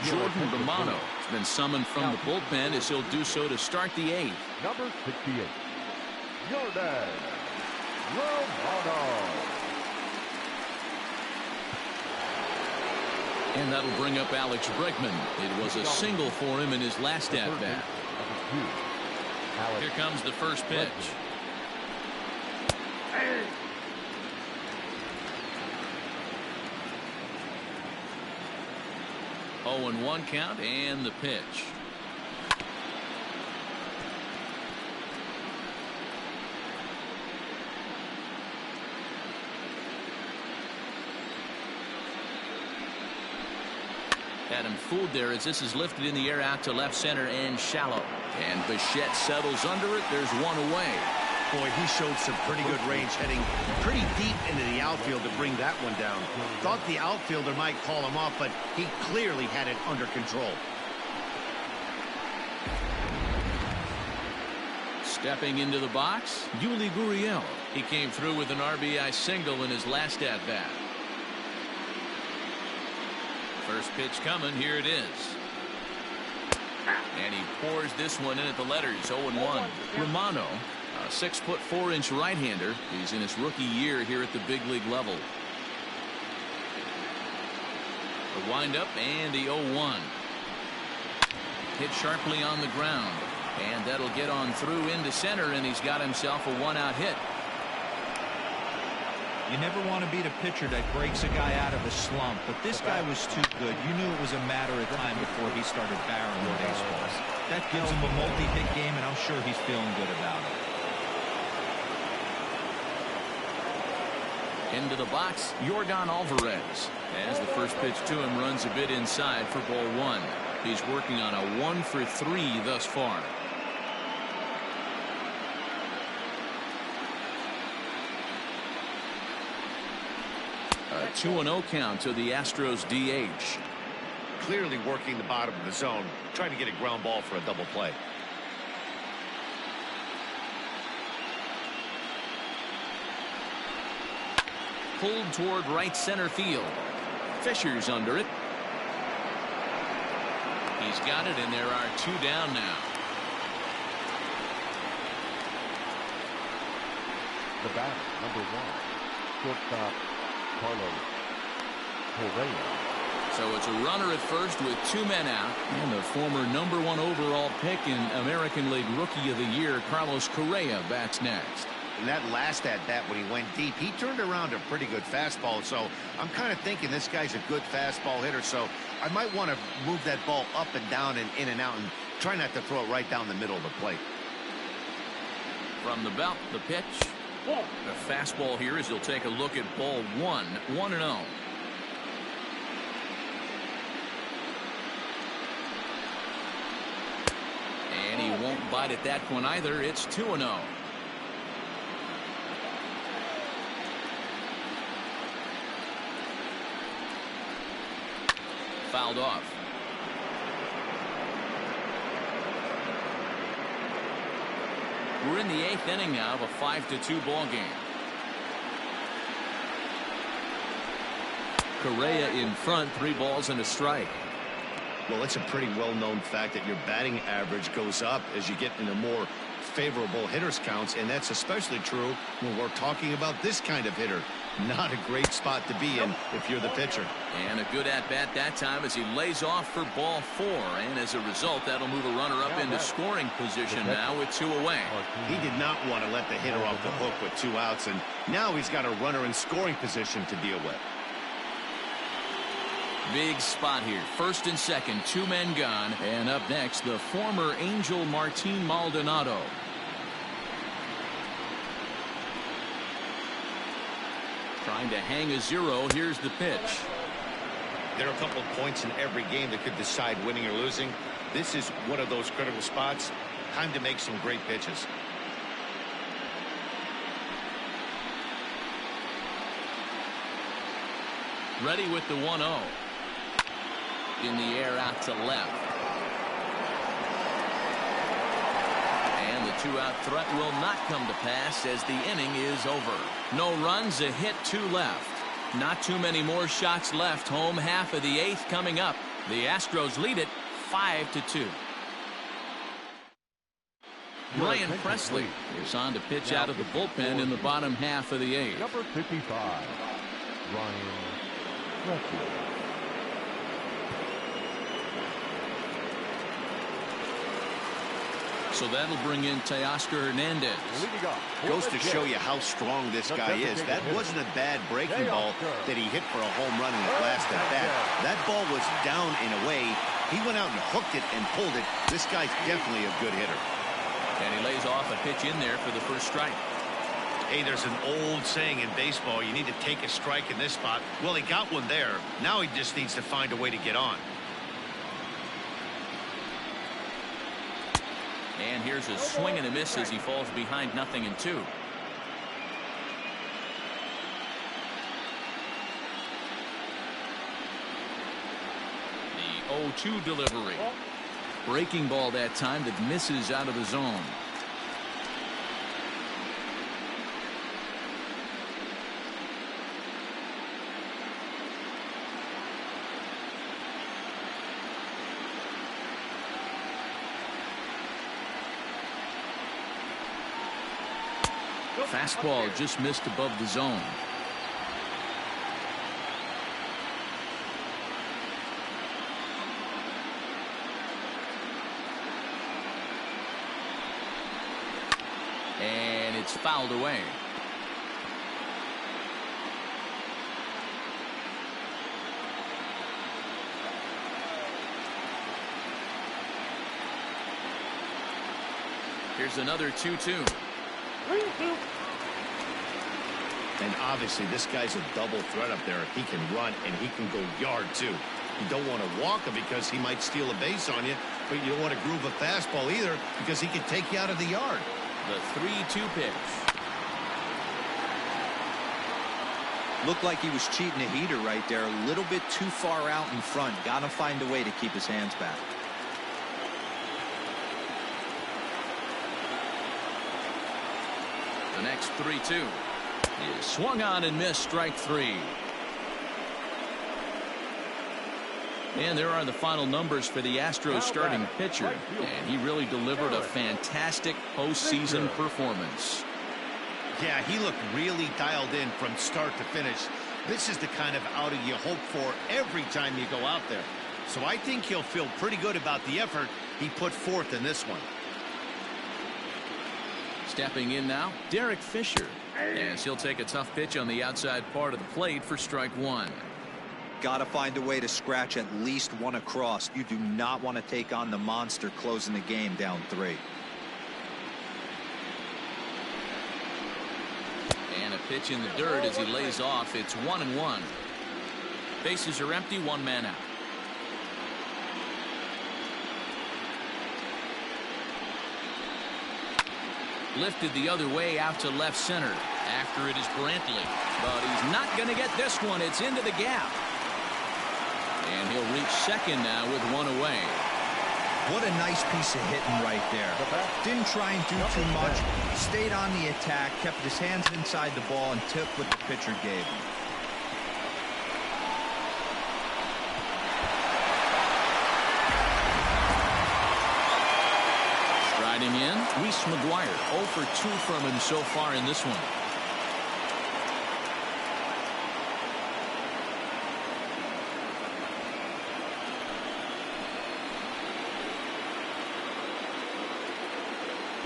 Jordan Romano has been summoned from the bullpen as he'll do so to start the 8th. Number 68, Jordan Romano. And that'll bring up Alex Bregman. It was a single for him in his last at-bat. Here comes the first pitch. Oh, and 1 count and the pitch. Had him fooled there as this is lifted in the air out to left center and shallow. And Bichette settles under it. There's 1 away. Boy, he showed some pretty good range heading pretty deep into the outfield to bring that one down. Thought the outfielder might call him off, but he clearly had it under control. Stepping into the box, Yuli Gurriel. He came through with an RBI single in his last at-bat. First pitch coming. Here it is. And he pours this one in at the letters. 0-1. Romano, a 6'4" right-hander. He's in his rookie year here at the big league level. The windup and the 0-1. Hit sharply on the ground. And that'll get on through into center, and he's got himself a 1-out hit. You never want to beat a pitcher that breaks a guy out of a slump, but this guy was too good. You knew it was a matter of time before he started barreling baseballs. That gives him a multi-hit game, and I'm sure he's feeling good about it. Into the box, Yordan Alvarez. As the first pitch to him runs a bit inside for ball one. He's working on a 1-for-3 thus far. A 2-0 count to the Astros DH. Clearly working the bottom of the zone, trying to get a ground ball for a double play. Pulled toward right center field. Fisher's under it. He's got it, and there are 2 down now. The bat, number 1, shortstop Carlos Correa. So it's a runner at first with 2 men out. And the former number 1 overall pick in American League Rookie of the Year, Carlos Correa, bats next. And that last at-bat when he went deep, he turned around a pretty good fastball. So I'm kind of thinking this guy's a good fastball hitter. So I might want to move that ball up and down and in and out and try not to throw it right down the middle of the plate. From the belt, the pitch. The fastball here as he'll take a look at ball 1, 1-0. And he won't bite at that one either. It's 2-0. Fouled off. We're in the 8th inning now of a 5-2 ball game. Correa in front, 3 balls and a strike. Well, it's a pretty well-known fact that your batting average goes up as you get into more favorable hitters counts, and that's especially true when we're talking about this kind of hitter. Not a great spot to be in if you're the pitcher. And a good at-bat that time as he lays off for ball 4, and as a result that'll move a runner up into scoring position now with 2 away. He did not want to let the hitter off the hook with 2 outs, and now he's got a runner in scoring position to deal with. Big spot here. 1st and 2nd, 2 men gone. And up next, the former Angel Martin Maldonado. Trying to hang a 0. Here's the pitch. There are a couple of points in every game that could decide winning or losing. This is one of those critical spots. Time to make some great pitches. Ready with the 1-0. In the air out to left. And the 2-out threat will not come to pass as the inning is over. No runs, a hit, 2 left. Not too many more shots left. Home half of the 8th coming up. The Astros lead it 5-2. Ryan Presley is on to pitch out of the bullpen in the bottom half of the 8th. Number 55, Ryan Presley. So that'll bring in Teoscar Hernandez. Goes to show you how strong this guy is. That wasn't a bad breaking ball that he hit for a home run in his last at bat. That ball was down and away. He went out and hooked it and pulled it. This guy's definitely a good hitter. And he lays off a pitch in there for the first strike. Hey, there's an old saying in baseball, you need to take a strike in this spot. Well, he got one there. Now he just needs to find a way to get on. And here's a swing and a miss as he falls behind 0-2. The 0-2 delivery. Breaking ball that time that misses out of the zone. Fastball just missed above the zone. And it's fouled away. Here's another 2-2. And obviously, this guy's a double threat up there. He can run and he can go yard, too. You don't want to walk him because he might steal a base on you, but you don't want to groove a fastball either because he can take you out of the yard. The 3-2 pitch. Looked like he was cheating a heater right there. A little bit too far out in front. Got to find a way to keep his hands back. The next 3-2 is swung on and missed, strike 3. And there are the final numbers for the Astros starting pitcher, and he really delivered a fantastic postseason performance. Yeah, he looked really dialed in from start to finish. This is the kind of outing you hope for every time you go out there. So I think he'll feel pretty good about the effort he put forth in this one. Stepping in now, Derek Fisher, as he'll take a tough pitch on the outside part of the plate for strike 1. Got to find a way to scratch at least one across. You do not want to take on the monster closing the game down 3. And a pitch in the dirt as he lays off. It's 1-1. Bases are empty, 1 man out. Lifted the other way out to left center. After it is Brantley, but he's not going to get this one. It's into the gap. And he'll reach second now with 1 away. What a nice piece of hitting right there. Didn't try and do too much. Stayed on the attack, kept his hands inside the ball, and took what the pitcher gave him. Striding in, Reese McGuire, 0 for 2 from him so far in this one.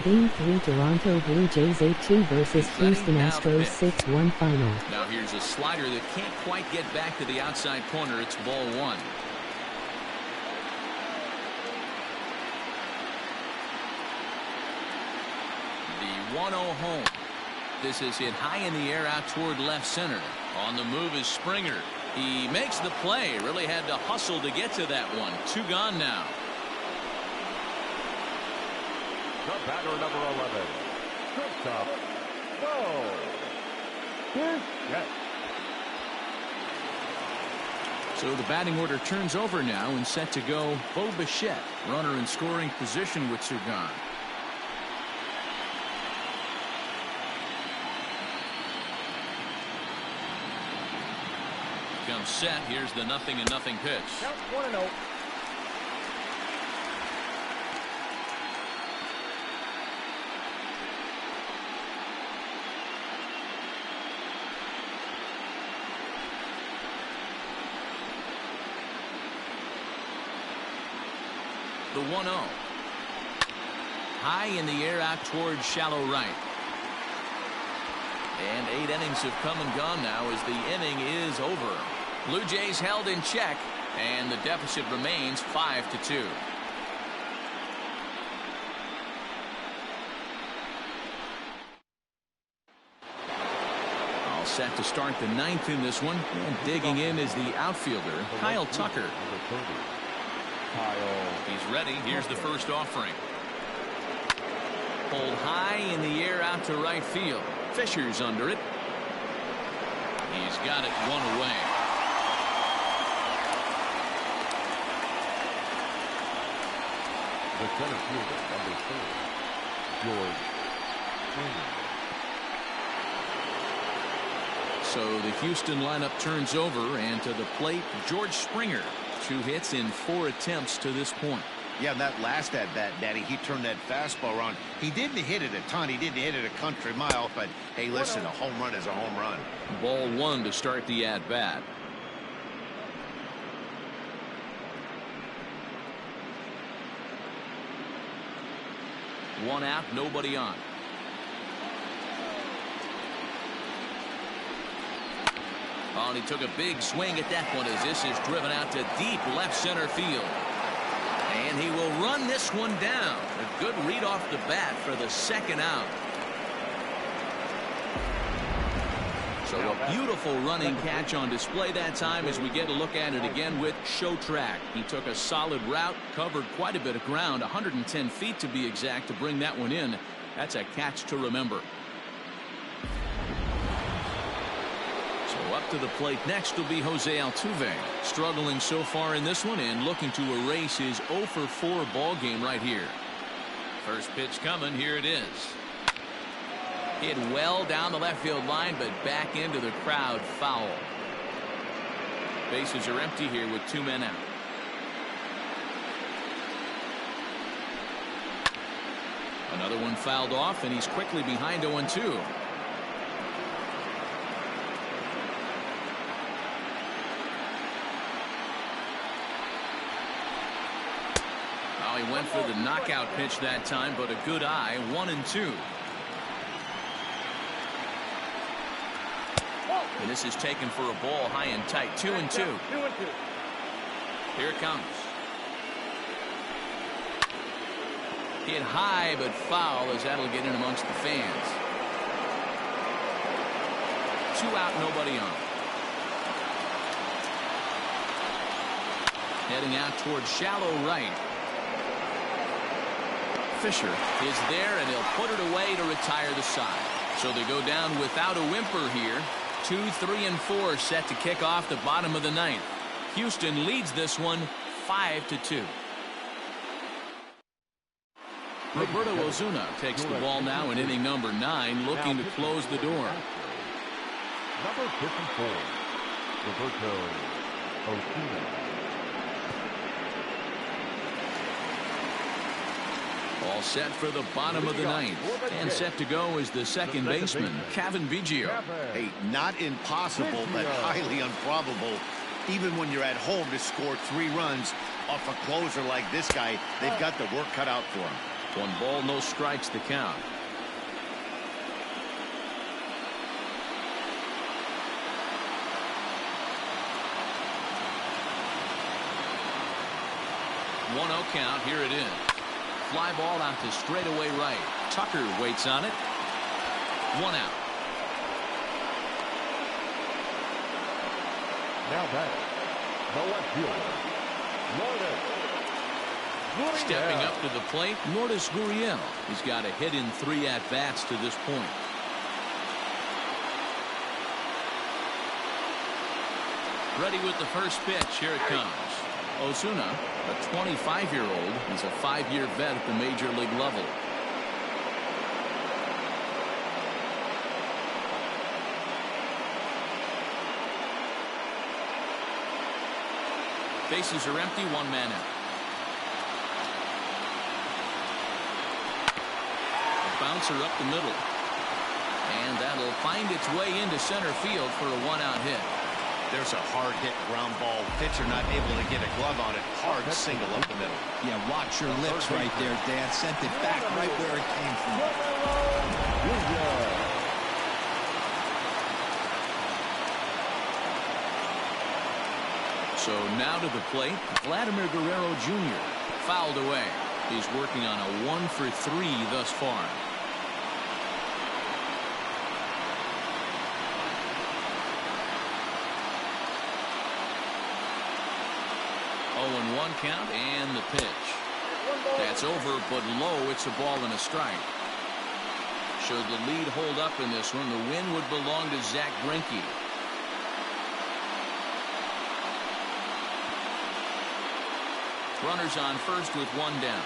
Game 3 Toronto Blue Jays 8-2 versus Houston Astros 6-1 final. Now here's a slider that can't quite get back to the outside corner. It's ball 1. The 1-0 home. This is hit high in the air out toward left center. On the move is Springer. He makes the play. Really had to hustle to get to that one. 2 gone now. The batter, number 11, Christoph. So the batting order turns over now and set to go Bo Bichette, runner in scoring position with 2 gone. Comes set. Here's the 0-0 pitch. Count 1-0. The 1-0. High in the air out towards shallow right. And 8 innings have come and gone now as the inning is over. Blue Jays held in check, and the deficit remains 5-2. All set to start the 9th in this one. And digging in is the outfielder, Kyle Tucker. He's ready. Here's the first offering. Pulled high in the air out to right field. Fisher's under it. He's got it 1 away. The center fielder, number 4, George Springer. So the Houston lineup turns over, and to the plate, George Springer. 2 hits in 4 attempts to this point. Yeah, that last at-bat, Daddy, he turned that fastball around. He didn't hit it a ton. He didn't hit it a country mile. But, hey, listen, a home run is a home run. Ball 1 to start the at-bat. One out, nobody on. Oh, and he took a big swing at that one as this is driven out to deep left center field. And he will run this one down. A good read off the bat for the 2nd out. So a beautiful running catch on display that time as we get a look at it again with Show Track. He took a solid route, covered quite a bit of ground, 110 feet to be exact, to bring that one in. That's a catch to remember. So up to the plate next will be Jose Altuve. Struggling so far in this one and looking to erase his 0 for 4 ball game right here. First pitch coming. Here it is. Hit well down the left field line, but back into the crowd, foul. Bases are empty here with 2 men out. Another one fouled off, and he's quickly behind 0-2. He went for the knockout pitch that time, but a good eye. 1-2. And this is taken for a ball high and tight. 2-2. 2-2. Here it comes. Hit high but foul, as that'll get in amongst the fans. 2 out, nobody on. Heading out towards shallow right. Fisher is there, and he'll put it away to retire the side. So they go down without a whimper here. 2, 3, and 4 set to kick off the bottom of the 9th. Houston leads this one 5-2. Roberto Osuna takes the ball now in inning number 9, looking to close the door. Number 54, Roberto Osuna. All set for the bottom of the 9th. And set to go is the second baseman, Cavan Biggio. Hey, not impossible, but highly improbable. Even when you're at home to score 3 runs off a closer like this guy, they've got the work cut out for him. 1 ball, no strikes the count. One 0 count. Here it is. Fly ball out to straightaway right. Tucker waits on it. 1 out. Now back, the left fielder, Lourdes. Stepping up to the plate, Lourdes Gurriel. He's got a hit in 3 at-bats to this point. Ready with the first pitch. Here it comes. Osuna, a 25-year-old, is a 5-year vet at the major league level. Bases are empty, 1 man out. A bouncer up the middle. And that'll find its way into center field for a 1-out hit. There's a hard hit ground ball. Pitcher not able to get a glove on it. Hard single up the middle. Yeah, watch your lips right there, Dan. Sent it back right where it came from. So now to the plate, Vladimir Guerrero Jr. fouled away. He's working on a 1 for 3 thus far. And 1 count, and the pitch. That's over, but low. It's a ball and a strike. Should the lead hold up in this one, the win would belong to Zach Greinke. Runners on first with 1 down.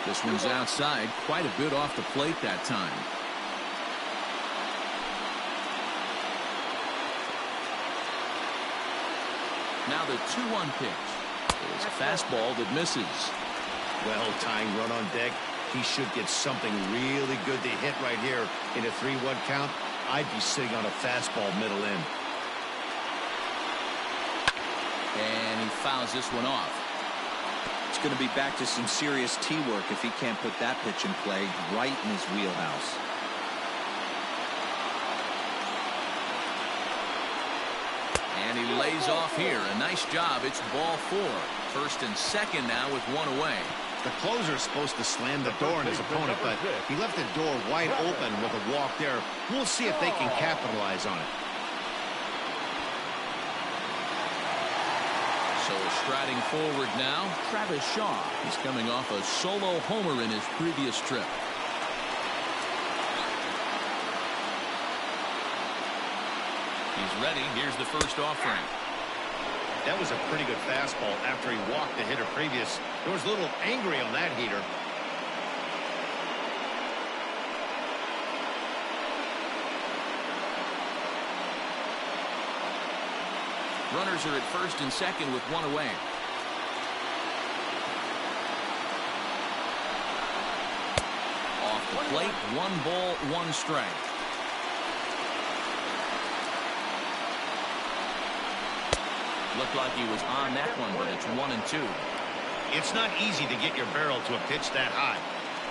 This one's outside, quite a bit off the plate that time. Now the 2-1 pitch. It's a fastball that misses. Well-timed run on deck. He should get something really good to hit right here in a 3-1 count. I'd be sitting on a fastball middle in. And he fouls this one off. It's going to be back to some serious tee work if he can't put that pitch in play right in his wheelhouse. And he lays off here. A nice job. It's ball 4. First and second now with 1 away. The closer is supposed to slam the door on his opponent, but he left the door wide open with a walk there. We'll see if they can capitalize on it. So striding forward now, Travis Shaw. He's coming off a solo homer in his previous trip. He's ready. Here's the first offering. That was a pretty good fastball after he walked the hitter previous. There was a little angry on that heater. Runners are at first and second with one away. Off the plate, 1 ball, 1 strike. Looked like he was on that one, but it's 1-2. It's not easy to get your barrel to a pitch that high.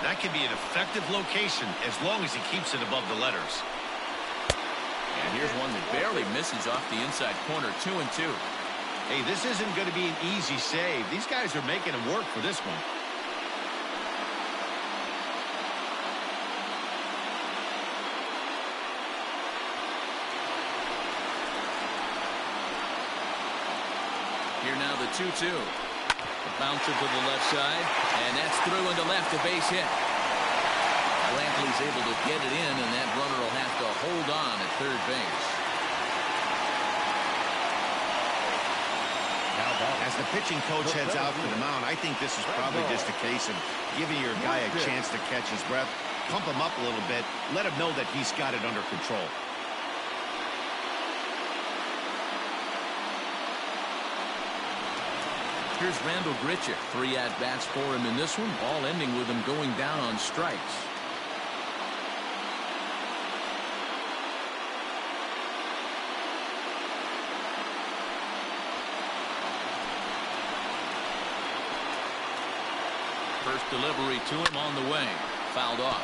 That can be an effective location as long as he keeps it above the letters. And here's one that barely misses off the inside corner. 2-2. Hey, this isn't going to be an easy save. These guys are making him work for this one. Here now the 2-2. The bouncer to the left side, and that's through into left, a base hit. Brantley's able to get it in, and that runner will have to hold on at third base. As the pitching coach heads out to the mound, I think this is probably just a case of giving your guy a chance to catch his breath, pump him up a little bit, let him know that he's got it under control. Here's Randall Grichuk. 3 at-bats for him in this one, all ending with him going down on strikes. First delivery to him on the way. Fouled off.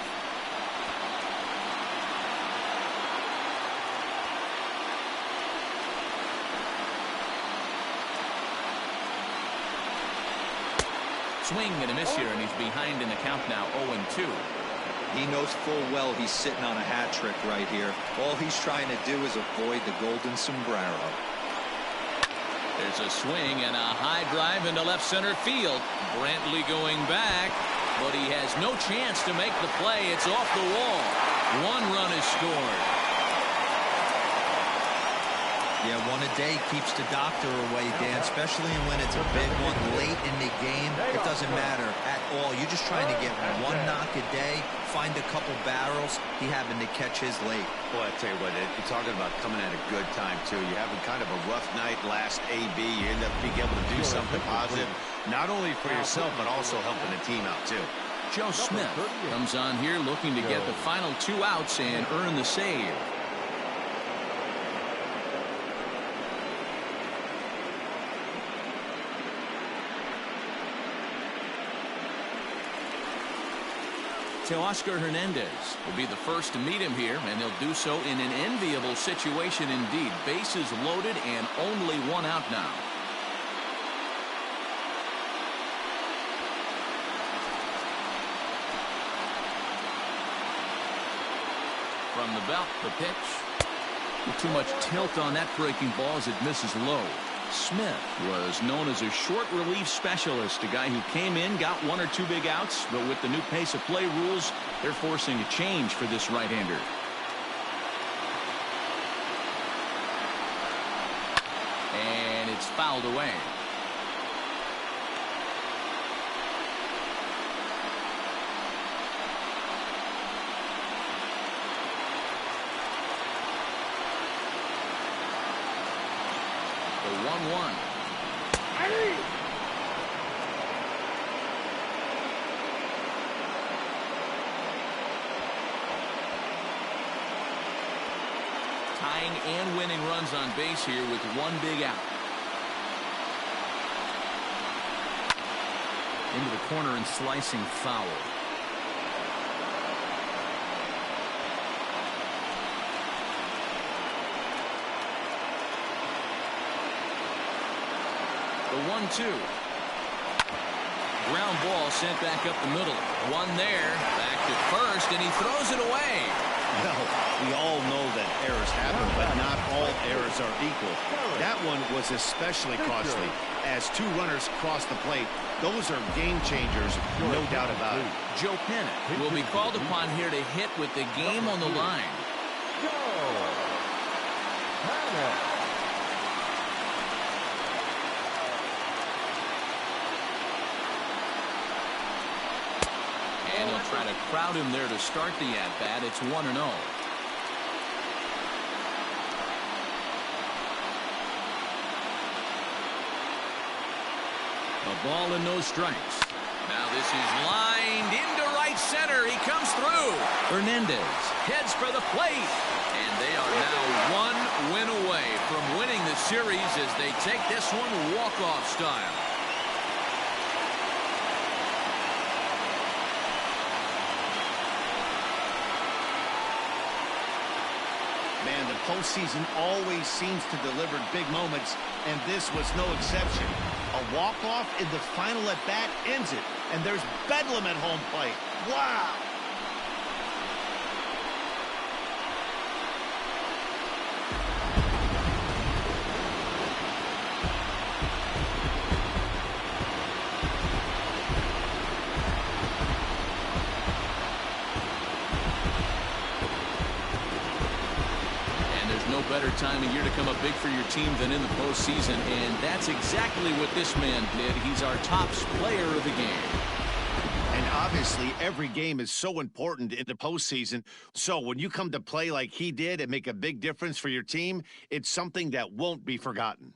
Swing and a miss here, and he's behind in the count now, 0-2. He knows full well he's sitting on a hat trick right here. All he's trying to do is avoid the golden sombrero. There's a swing and a high drive into left center field. Brantley going back, but he has no chance to make the play. It's off the wall. 1 run is scored. Yeah, 1 a day keeps the doctor away, Dan, especially when it's a big one late in the game. It doesn't matter at all. You're just trying to get 1 knock a day, find a couple barrels. He happened to catch his late. Boy, I tell you what, you're talking about coming at a good time, too. You're having kind of a rough night last AB. You end up being able to do something positive, not only for yourself, but also helping the team out, too. Joe Smith comes on here looking to get the final 2 outs and earn the save. Teoscar Hernandez will be the first to meet him here, and they'll do so in an enviable situation indeed. Bases loaded and only 1 out now. From the belt, the pitch. With too much tilt on that breaking ball as it misses low. Smith was known as a short relief specialist, a guy who came in, got 1 or 2 big outs, but with the new pace of play rules, they're forcing a change for this right-hander. And it's fouled away. The 1-1. Tying and winning runs on base here with 1 big out. Into the corner and slicing foul. The 1-2. Ground ball sent back up the middle. One there, back to first, and he throws it away. Well, we all know that errors happen, but not all errors are equal. That one was especially costly. As two runners cross the plate, those are game changers, no doubt about it. Joe Panic will be called upon here to hit with the game on the line. And he'll try to crowd him there to start the at-bat. It's 1-0. A ball and no strikes. Now this is lined into right center. He comes through. Hernandez heads for the plate. And they are now one win away from winning the series as they take this one walk-off style. Man, the postseason always seems to deliver big moments, and this was no exception. A walk-off in the final at-bat ends it, and there's bedlam at home plate. Wow! No better time of year to come up big for your team than in the postseason, and that's exactly what this man did. He's our top player of the game. And obviously, every game is so important in the postseason. So when you come to play like he did and make a big difference for your team, it's something that won't be forgotten.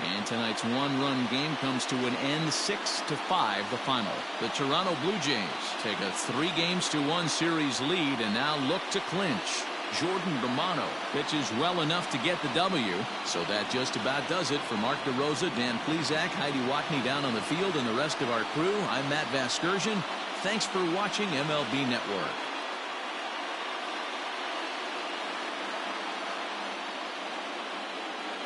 And tonight's one-run game comes to an end, 6-5 the final. The Toronto Blue Jays take a 3-1 series lead and now look to clinch. Jordan Romano pitches well enough to get the W. So that just about does it. For Mark DeRosa, Dan Plesac, Heidi Watney down on the field, and the rest of our crew, I'm Matt Vasgersian. Thanks for watching MLB Network.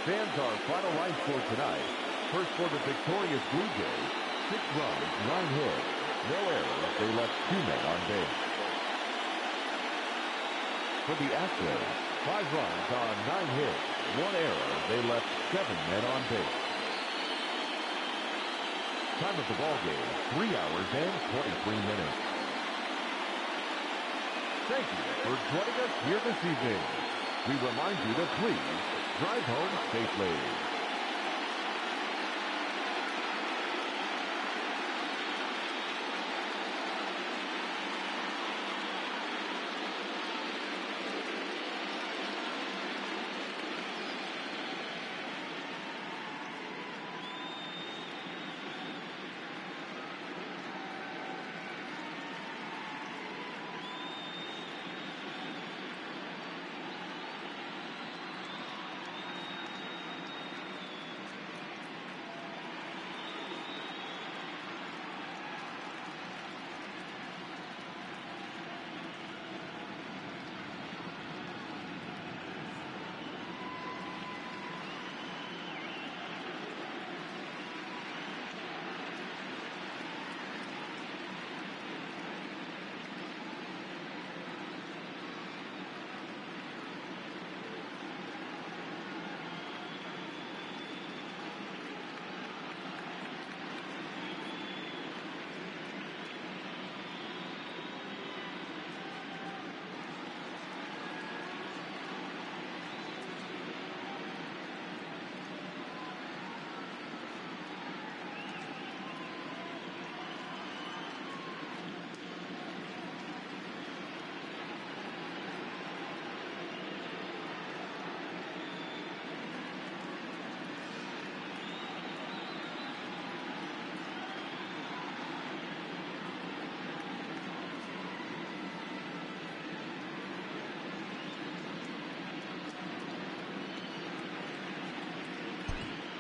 Fans, our final lines for tonight. First for the victorious Blue Jays, 6 runs, 9 hits, no errors. They left 2 men on base. For the Astros, 5 runs on 9 hits, 1 error. They left 7 men on base. Time of the ball game, 3 hours and 23 minutes. Thank you for joining us here this evening. We remind you to please drive home safely.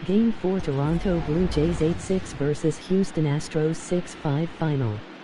Game 4 Toronto Blue Jays 8-6 versus Houston Astros 6-5 final.